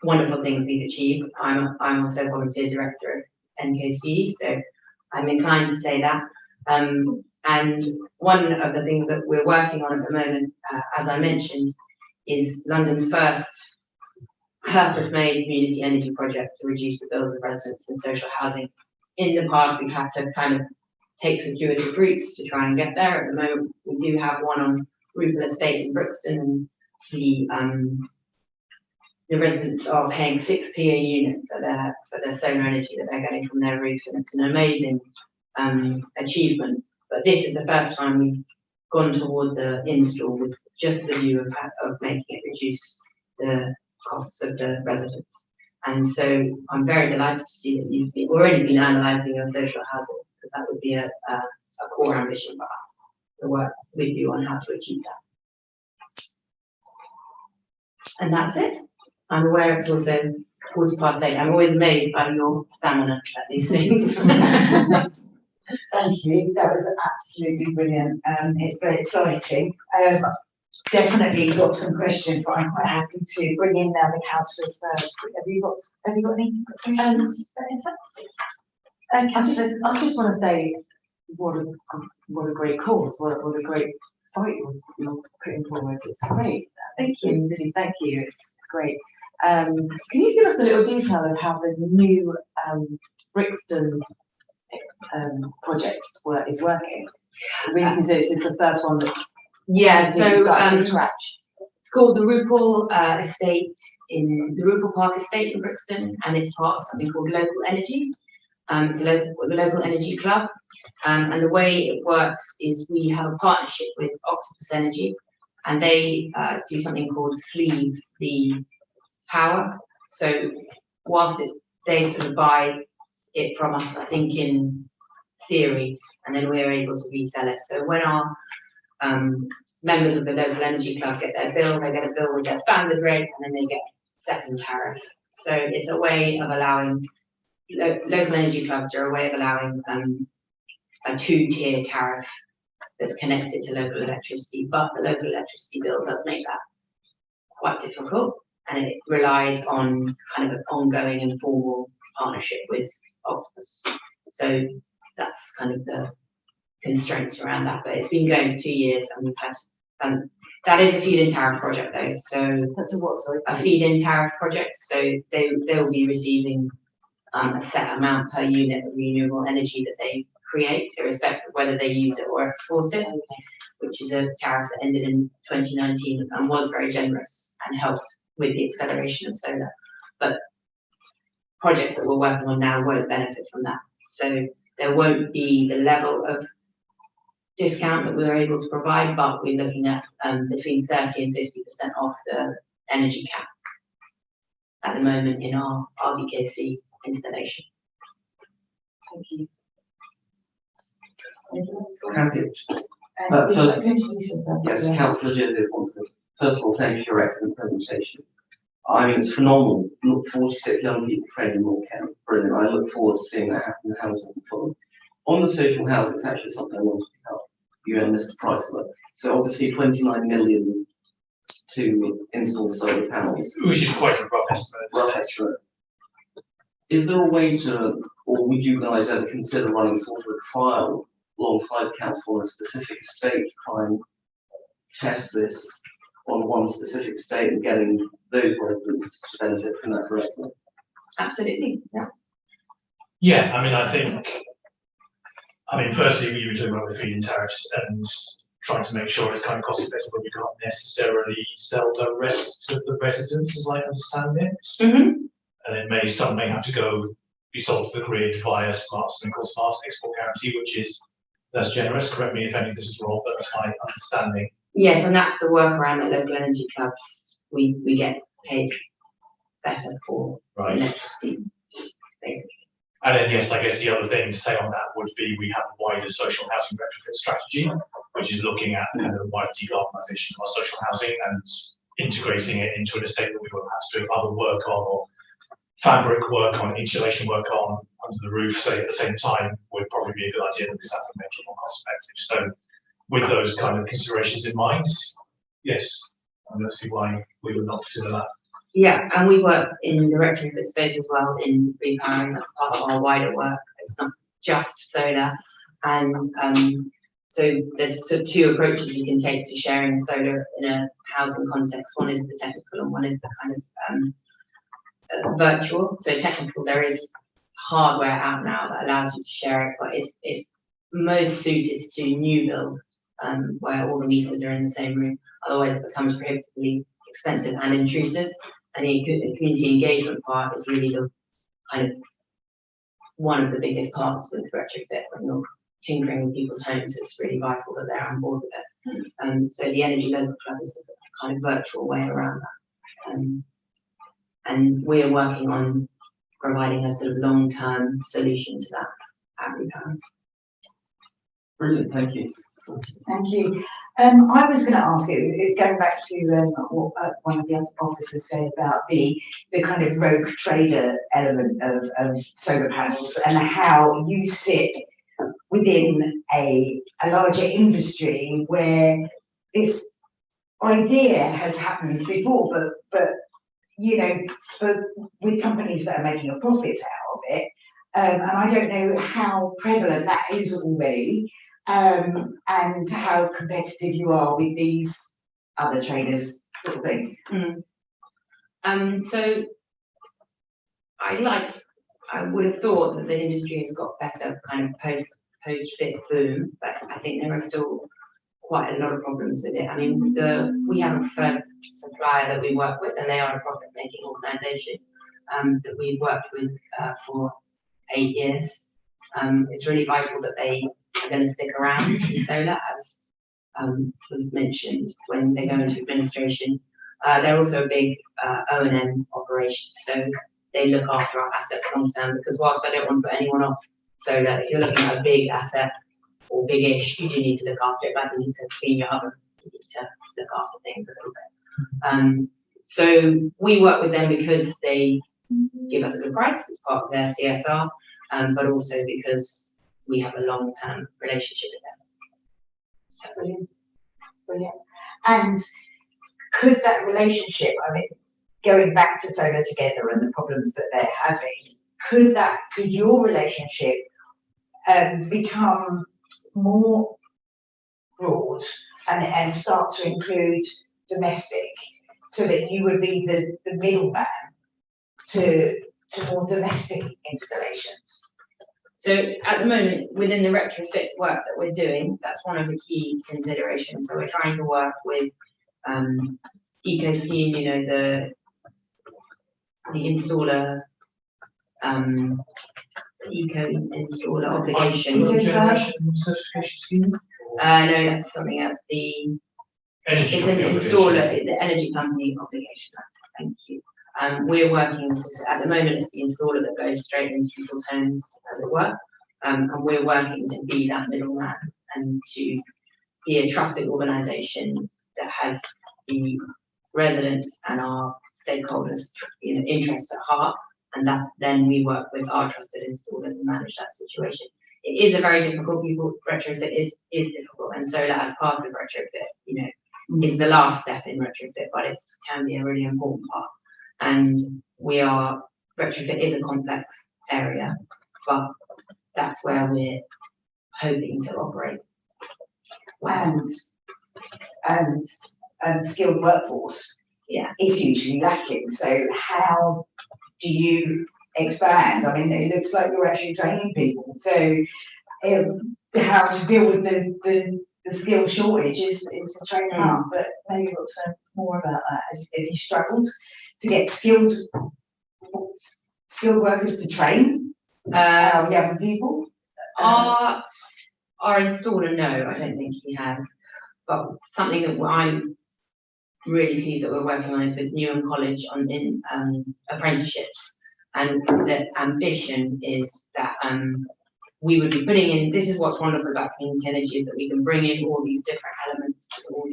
Speaker 12: wonderful things we've achieved. I'm also volunteer director of NKC, so I'm inclined to say that. And one of the things that we're working on at the moment, as I mentioned, is London's first purpose-made community energy project to reduce the bills of residents in social housing. In the past, we've had to kind of take circuitous routes to try and get there. At the moment, we do have one on Rupert Estate in Brixton, and the residents are paying 6p a unit for their solar energy that they're getting from their roof, and it's an amazing achievement. But this is the first time we've gone towards an install with just the view of making it reduce the costs of the residents. And so I'm very delighted to see that you've already been analysing your social housing, because that would be a core ambition for us, to work with you on how to achieve that. And that's it. I'm aware it's also 8:15. I'm always amazed by your stamina at these things.
Speaker 1: Thank you. That was absolutely brilliant. It's very exciting. Definitely got some questions, but I'm quite happy to bring in now the councillors first. Have you got any questions?
Speaker 6: I just want to say what a great cause, what a great fight you're putting forward. It's great. Thank you, really. Thank you. It's great. Can you give us a little detail of how the new Brixton project is working? Really, because it's the first one that's from scratch.
Speaker 12: It's called the Rupel Estate in the Rupel Park Estate in Brixton, and it's part of something called Local Energy. It's a local energy club, and the way it works is we have a partnership with Octopus Energy, and they do something called sleeve the power. So whilst they sort of buy it from us, I think in theory, and then we're able to resell it. So when our members of the local energy club get their bill, they get a bill with their standard rate, and then they get second tariff. So it's a way of allowing local energy clubs are a way of allowing a 2-tier tariff that's connected to local electricity, but the local electricity bill does make that quite difficult, and it relies on kind of an ongoing informal partnership with Octopus. So that's kind of the constraints around that, but it's been going for 2 years, and we've had that is a feed-in tariff project though. So
Speaker 6: That's a what, sorry?
Speaker 12: A feed-in tariff project. So they will be receiving a set amount per unit of renewable energy that they create, irrespective of whether they use it or export it, which is a tariff that ended in 2019 and was very generous and helped with the acceleration of solar. But projects that we're working on now won't benefit from that. So there won't be the level of discount that we're able to provide, but we're looking at between 30 and 50% off the energy cap at the moment in our RBKC installation.
Speaker 6: Thank you.
Speaker 5: Yes, Councillor Joseph wants to, first of all, thank you for your excellent presentation. I mean, it's phenomenal. Look, 46 young people trained in North Kent. Brilliant. I look forward to seeing that happen in Hammersmith and Fulham. On the social housing, it's actually something I want to pick up. You and Mr. Price of it. So obviously 29 million to install solar panels.
Speaker 10: Which is quite a rough estimate.
Speaker 5: Rough estimate. Is there a way to, or would you guys ever consider running sort of a trial alongside council on a specific estate to try and test this on one specific estate and getting those residents to benefit from that directly?
Speaker 6: Absolutely, yeah.
Speaker 10: Yeah, I mean, firstly, you were talking about the feed-in tariffs and trying to make sure it's kind of cost effective, but we can't necessarily sell direct to the residents, as I understand it. And it may, some may have to go be sold to the grid via something called smart export guarantee, which is less generous. Correct me if any of this is wrong, but that's my understanding.
Speaker 12: Yes, and that's the workaround that local energy clubs, we get paid better for electricity, basically.
Speaker 10: And then, yes, I guess the other thing to say on that would be we have a wider social housing retrofit strategy, which is looking at kind of the wider decarbonisation of our social housing and integrating it into an estate that we won't have to do other work on, or fabric work on, insulation work on, under the roof, say at the same time, would probably be a good idea because that would make it more cost effective. So with those kind of considerations in mind, yes, I don't see why we would not consider that.
Speaker 12: Yeah, and we work in the retrofit space as well in repowering. That's part of our wider work. It's not just solar. And so there's sort of two approaches you can take to sharing solar in a housing context. One is the technical and one is the kind of virtual. So technical, there is hardware out now that allows you to share it, but it's most suited to new build, where all the meters are in the same room. Otherwise it becomes prohibitively expensive and intrusive. And the community engagement part is really the kind of one of the biggest parts with retrofit. When you're tinkering with people's homes, it's really vital that they're on board with it. So the Energy Local Club is a kind of virtual way around that. And we're working on providing a sort of long-term solution to that at Repowering.
Speaker 5: Brilliant, thank you.
Speaker 1: Thank you. I was going to ask you, it's going back to what one of the other officers said about the kind of rogue trader element of solar panels and how you sit within a larger industry where this idea has happened before, but you know, with companies that are making a profit out of it, and I don't know how prevalent that is already. And how competitive you are with these other traders, sort of thing.
Speaker 12: So I would have thought that the industry has got better kind of post-fit boom, but I think there are still quite a lot of problems with it. I mean, we have a preferred supplier that we work with, and they are a profit-making organisation that we've worked with for 8 years. It's really vital that they are going to stick around in solar, as was mentioned when they go into administration. They're also a big O&M operation, so they look after our assets long term, because whilst I don't want to put anyone off solar, if you're looking at a big asset or big-ish, you do need to look after it, like you need to clean your oven, you need to look after things a little bit. So we work with them because they give us a good price as part of their CSR, but also because we have a long-term relationship with them.
Speaker 1: So brilliant, brilliant. And could that relationship, I mean, going back to Solar Together and the problems that they're having, could your relationship become more broad and start to include domestic, so that you would be the middleman to more domestic installations?
Speaker 12: So at the moment, within the retrofit work that we're doing, that's one of the key considerations. So we're trying to work with Eco Scheme, you know, the installer, Eco installer obligation.
Speaker 10: Certification scheme?
Speaker 12: No, that's something else. It's an installer, the energy company obligation. Thank you. We're working at the moment, it's the installer that goes straight into people's homes, as it were, and we're working to be that middleman and to be a trusted organisation that has the residents and our stakeholders, interests at heart, and that then we work with our trusted installers to manage that situation. It is a very difficult retrofit is difficult, and solar as part of retrofit, is the last step in retrofit, but it can be a really important part. And retrofit is a complex area, but that's where we're hoping to operate.
Speaker 1: And skilled workforce is usually lacking. So how do you expand? I mean, it looks like you're actually training people. So how to deal with the skill shortage is to train them up. But maybe we'll say more about that. Have you struggled to get skilled workers to train our young people?
Speaker 12: Our installer, no, I don't think he has. But something that I'm really pleased that we're working on is with Newham College in apprenticeships, and the ambition is that we would be putting in. This is what's wonderful about community energy, is that we can bring in all these different elements, all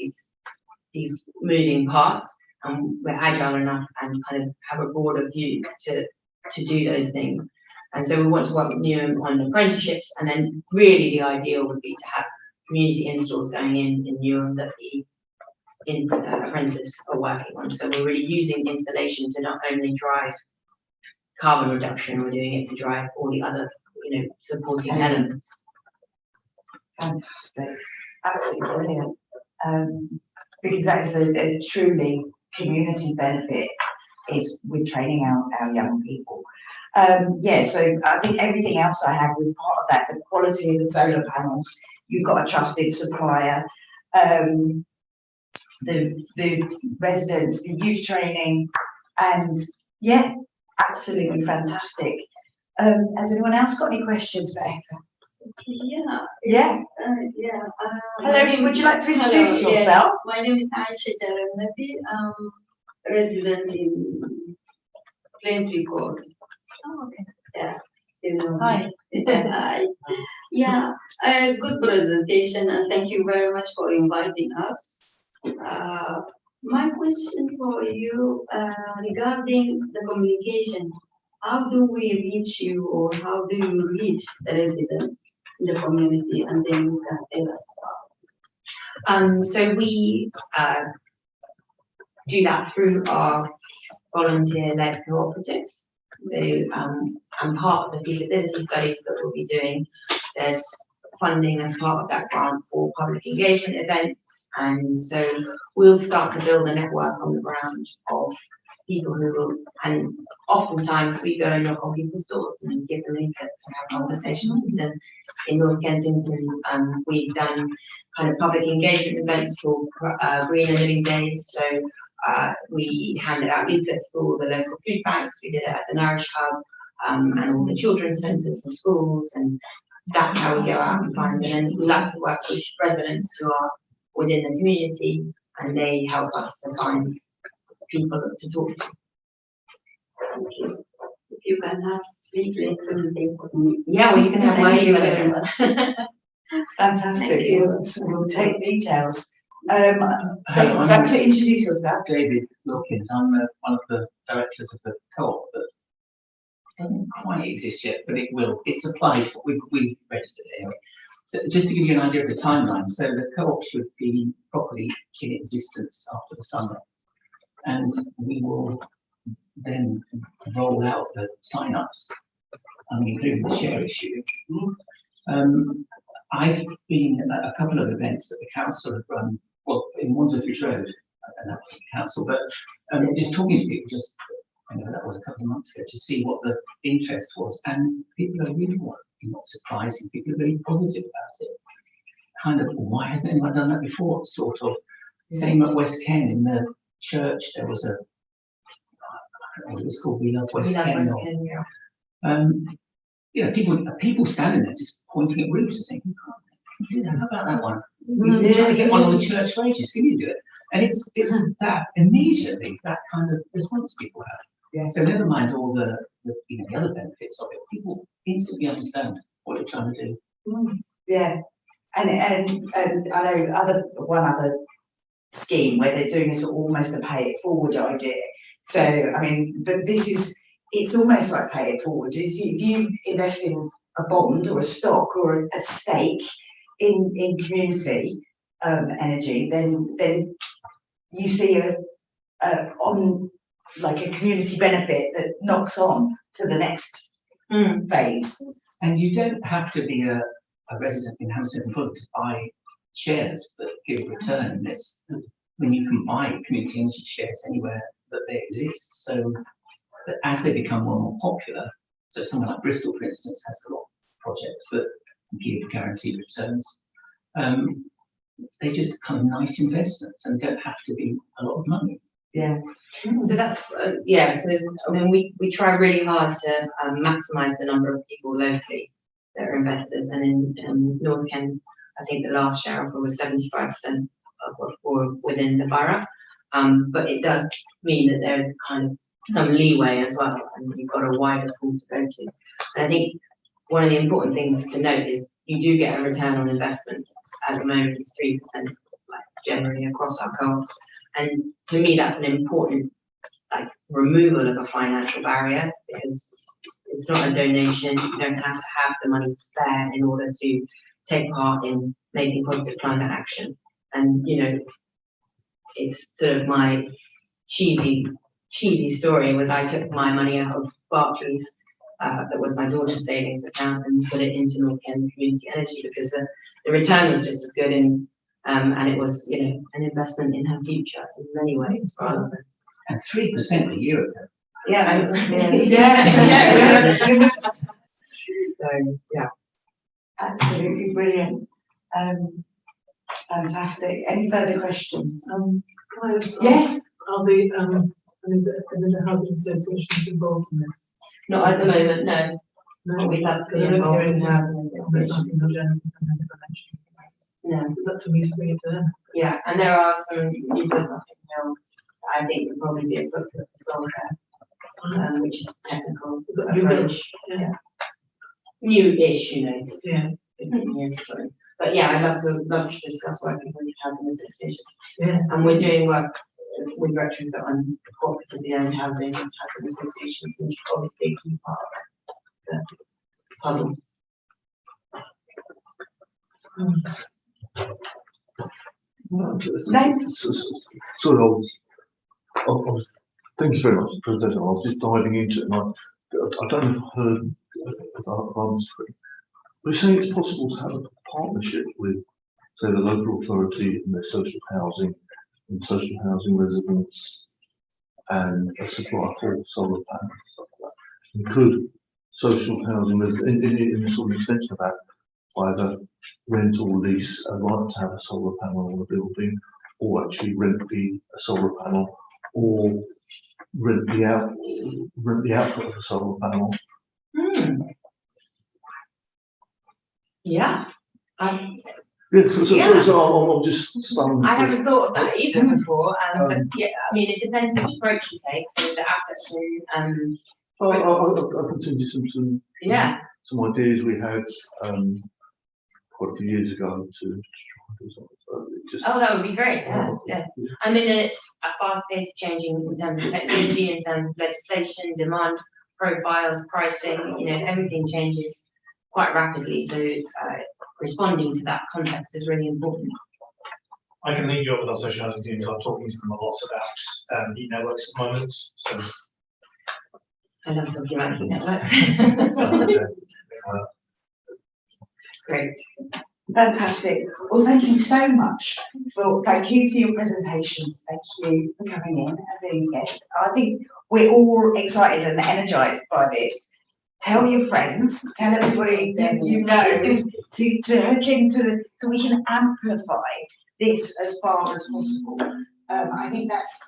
Speaker 12: these moving parts, and we're agile enough and kind of have a broader view to do those things. And so we want to work with Newham on apprenticeships, and then really the ideal would be to have community installs going in Newham that the apprentices are working on. So we're really using installation to not only drive carbon reduction, we're doing it to drive all the other, supporting elements.
Speaker 1: Fantastic, absolutely brilliant. Because that is a truly community benefit, is with training our young people. So I think everything else I had was part of that. The quality of the solar panels, you've got a trusted supplier, the residents, the youth training, and absolutely fantastic. Has anyone else got any questions for Eka? Hello, would you like to introduce yourself?
Speaker 13: My name is Aisha Daramnabi. I'm resident in Plaintree Court.
Speaker 1: Oh, okay.
Speaker 13: Yeah.
Speaker 1: Hi.
Speaker 13: Hi. Yeah, it's good presentation, and thank you very much for inviting us. My question for you regarding the communication, how do we reach you, or how do you reach the residents in the community, and then you can tell us about?
Speaker 12: So we do that through our volunteer-led cooperatives. So, and part of the feasibility studies that we'll be doing, there's funding as part of that grant for public engagement events, and so we'll start to build a network on the ground of people who will, and oftentimes we go and knock on people's doors and give them leaflets and have conversations with them. In North Kensington, we've done kind of public engagement events for Green and Living Days, so we handed out leaflets for all the local food banks. We did it at the Nourish Hub and all the children's centres and schools, and that's how we go out and find them. And we like to work with residents who are within the community, and they help us to find people to talk to.
Speaker 13: Thank you. If you can have leaflets and things.
Speaker 12: Yeah, well, you can have my email address.
Speaker 1: Fantastic. We'll take details. Would like to introduce yourself?
Speaker 14: David Wilkins. I'm one of the directors of the co-op that doesn't quite exist yet, but it will. It's applied. We registered it anyway. So just to give you an idea of the timeline, so the co-op should be properly in existence after the summer, and we will then roll out the sign-ups, including the share issue. I've been at a couple of events that the council have run, well, in Wandsworth Road, and that was the council, but just talking to people, just, that was a couple of months ago, to see what the interest was, and people are really not surprising, people are very positive about it. Kind of, why hasn't anyone done that before, sort of. Same at West Ken, in the church, there was a, I don't know, it was called We Love West Ken. People standing there just pointing at roofs and thinking, how about that one? We're trying to get one on the church for ages, can you do it? And it's that immediately, that kind of response people have. Yeah. So never mind all the other benefits of it. People instantly understand what you're trying to do.
Speaker 1: Yeah, and I know one other scheme where they're doing this almost a pay it forward idea. So, I mean, but it's almost like pay it forward. If you invest in a bond or a stock or a stake in community energy, then you see on like a community benefit that knocks on to the next phase.
Speaker 14: And you don't have to be a resident in Hammersmith and Fulham to buy shares that give return. When you can buy community energy shares anywhere that they exist. So that as they become more and more popular, so someone like Bristol, for instance, has a lot of projects that give guaranteed returns. They're just kind of nice investments and don't have to be a lot of money.
Speaker 12: Yeah, so that's, so I mean, we try really hard to maximise the number of people locally that are investors, and in North Kent, I think the last share offer was 75% of what were within the borough, but it does mean that there's kind of some leeway as well, and you've got a wider pool to go to. And I think one of the important things to note is you do get a return on investment. At the moment, it's 3%, like generally across our co-ops. And to me, that's an important like removal of a financial barrier, because it's not a donation. You don't have to have the money spare in order to take part in making positive climate action. And you know, it's sort of my cheesy story was I took my money out of Barclays, that was my daughter's savings account, and put it into North Kent Community Energy because the return was just as good in. And it was, you know, an investment in her future in many ways, rather than.
Speaker 14: And 3% a year ago.
Speaker 1: Yeah, so yeah, absolutely brilliant, fantastic. Any further questions? Yes.
Speaker 15: Are the housing associations involved in this?
Speaker 12: Not at the moment, no. No, we'd love to be involved in housing associations. No,
Speaker 15: it's up to me to bring it to them.
Speaker 12: Yeah, and there are some new businesses now. I think would probably be appropriate for soul care, which is technical approach. Yeah. New-ish, you know. Yeah. But yeah, I'd love to discuss working with housing associations. Yeah. And we're doing work with veterans that on cooperatively owned housing associations, which is obviously a key part of the puzzle.
Speaker 9: Thank you very much for the presentation. I was just diving into it, and I don't know if I heard about but you're saying it's possible to have a partnership with, say, the local authority and their social housing residents, and a supply for solar panels and stuff like that. And could social housing residents, in sort of extension of that, either rent or lease a right to have a solar panel on a building, or actually rent a solar panel, or rent the output of a solar panel.
Speaker 12: Yeah.
Speaker 9: So I'm just stunned.
Speaker 12: I haven't thought of that either before, but yeah, I mean, it depends which approach you take. So the assets and
Speaker 9: I'll continue some ideas we had quite a few years ago to
Speaker 12: oh, that would be great. Yeah. I mean, it's a fast pace changing in terms of technology, in terms of legislation, demand profiles, pricing. You know, everything changes quite rapidly. So responding to that context is really important.
Speaker 10: I can link you up with our social housing teams. I'm talking to them a lot about heat networks at the moment. So
Speaker 12: I love talking about heat networks. Great.
Speaker 1: Fantastic. Well, thank you so much. Thank you for your presentations. Thank you for coming in and being guests. I think we're all excited and energized by this. Tell your friends, tell everybody that you know to hook into so we can amplify this as far as possible. I think that's,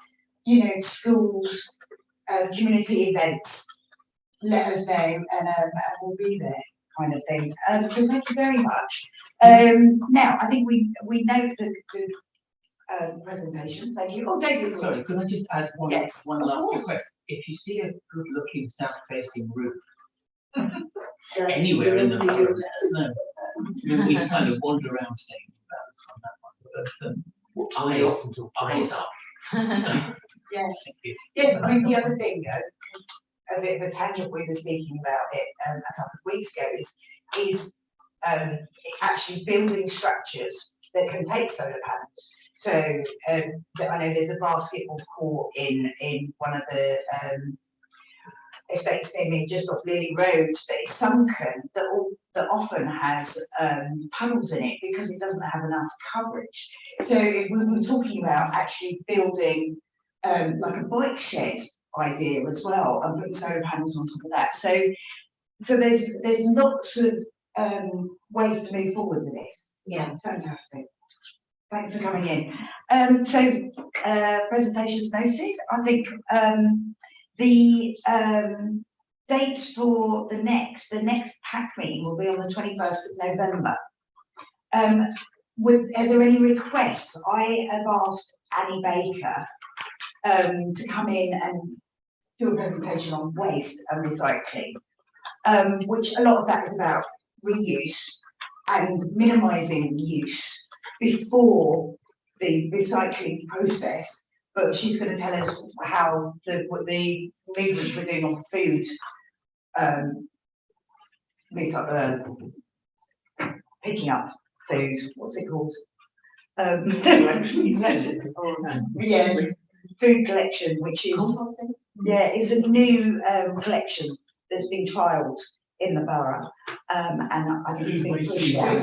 Speaker 1: you know, schools, community events, let us know and we'll be there, kind of thing. So thank you very much. Now, I think we note the presentations. Thank you. Oh, David.
Speaker 14: Sorry, could I just add one last request? If you see a good-looking south-facing roof anywhere in the borough, let us know. We can kind of wander around saying about this on that one, but Eyes up.
Speaker 1: Yes, yes, I mean, the other thing, a bit of a tangent, we were speaking about it a couple of weeks ago, is actually building structures that can take solar panels. So I know there's a basketball court in one of the estates near me, just off Lily Road, that is sunken, that often has puddles in it because it doesn't have enough coverage. So we were talking about actually building like a bike shed idea as well, and putting solar panels on top of that. So there's lots of ways to move forward with this. Yeah, it's fantastic. Thanks for coming in. So presentations noted. I think the date for the next PAC meeting will be on the 21st of November. Are there any requests? I have asked Annie Baker to come in and do a presentation on waste and recycling, which a lot of that is about reuse and minimising use before the recycling process. But she's going to tell us how what the movement we're doing on food, picking up food. What's it called? Yeah, food collection, which is is a new collection that's been trialled in the borough, and I think it's been pushed out.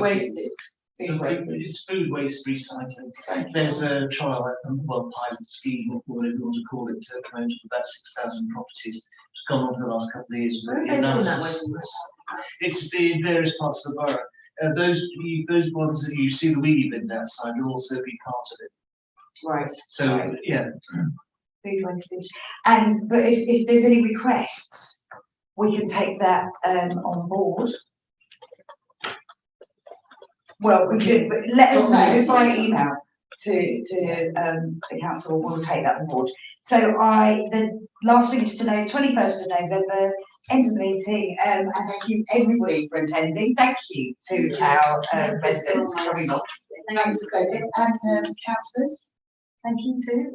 Speaker 4: It's food waste recycling. There's a trial, pilot scheme, or whatever you want to call it, to promote about 6,000 properties. It's gone on for the last couple of years.
Speaker 6: Where are they doing that waste?
Speaker 4: It's in various parts of the borough. Those ones that you see the wheelie bins outside will also be part of it.
Speaker 1: Right.
Speaker 4: So
Speaker 1: right.
Speaker 4: Yeah.
Speaker 1: Food wastage. But if there's any requests, we can take that on board. Well, we could, but let us know by email to the council. We'll take that on board. So the last thing is to know, 21st of November, end of the meeting, and thank you everybody for attending. Thank you to our residents for coming on. Thanks, David, and councillors. Thank you too.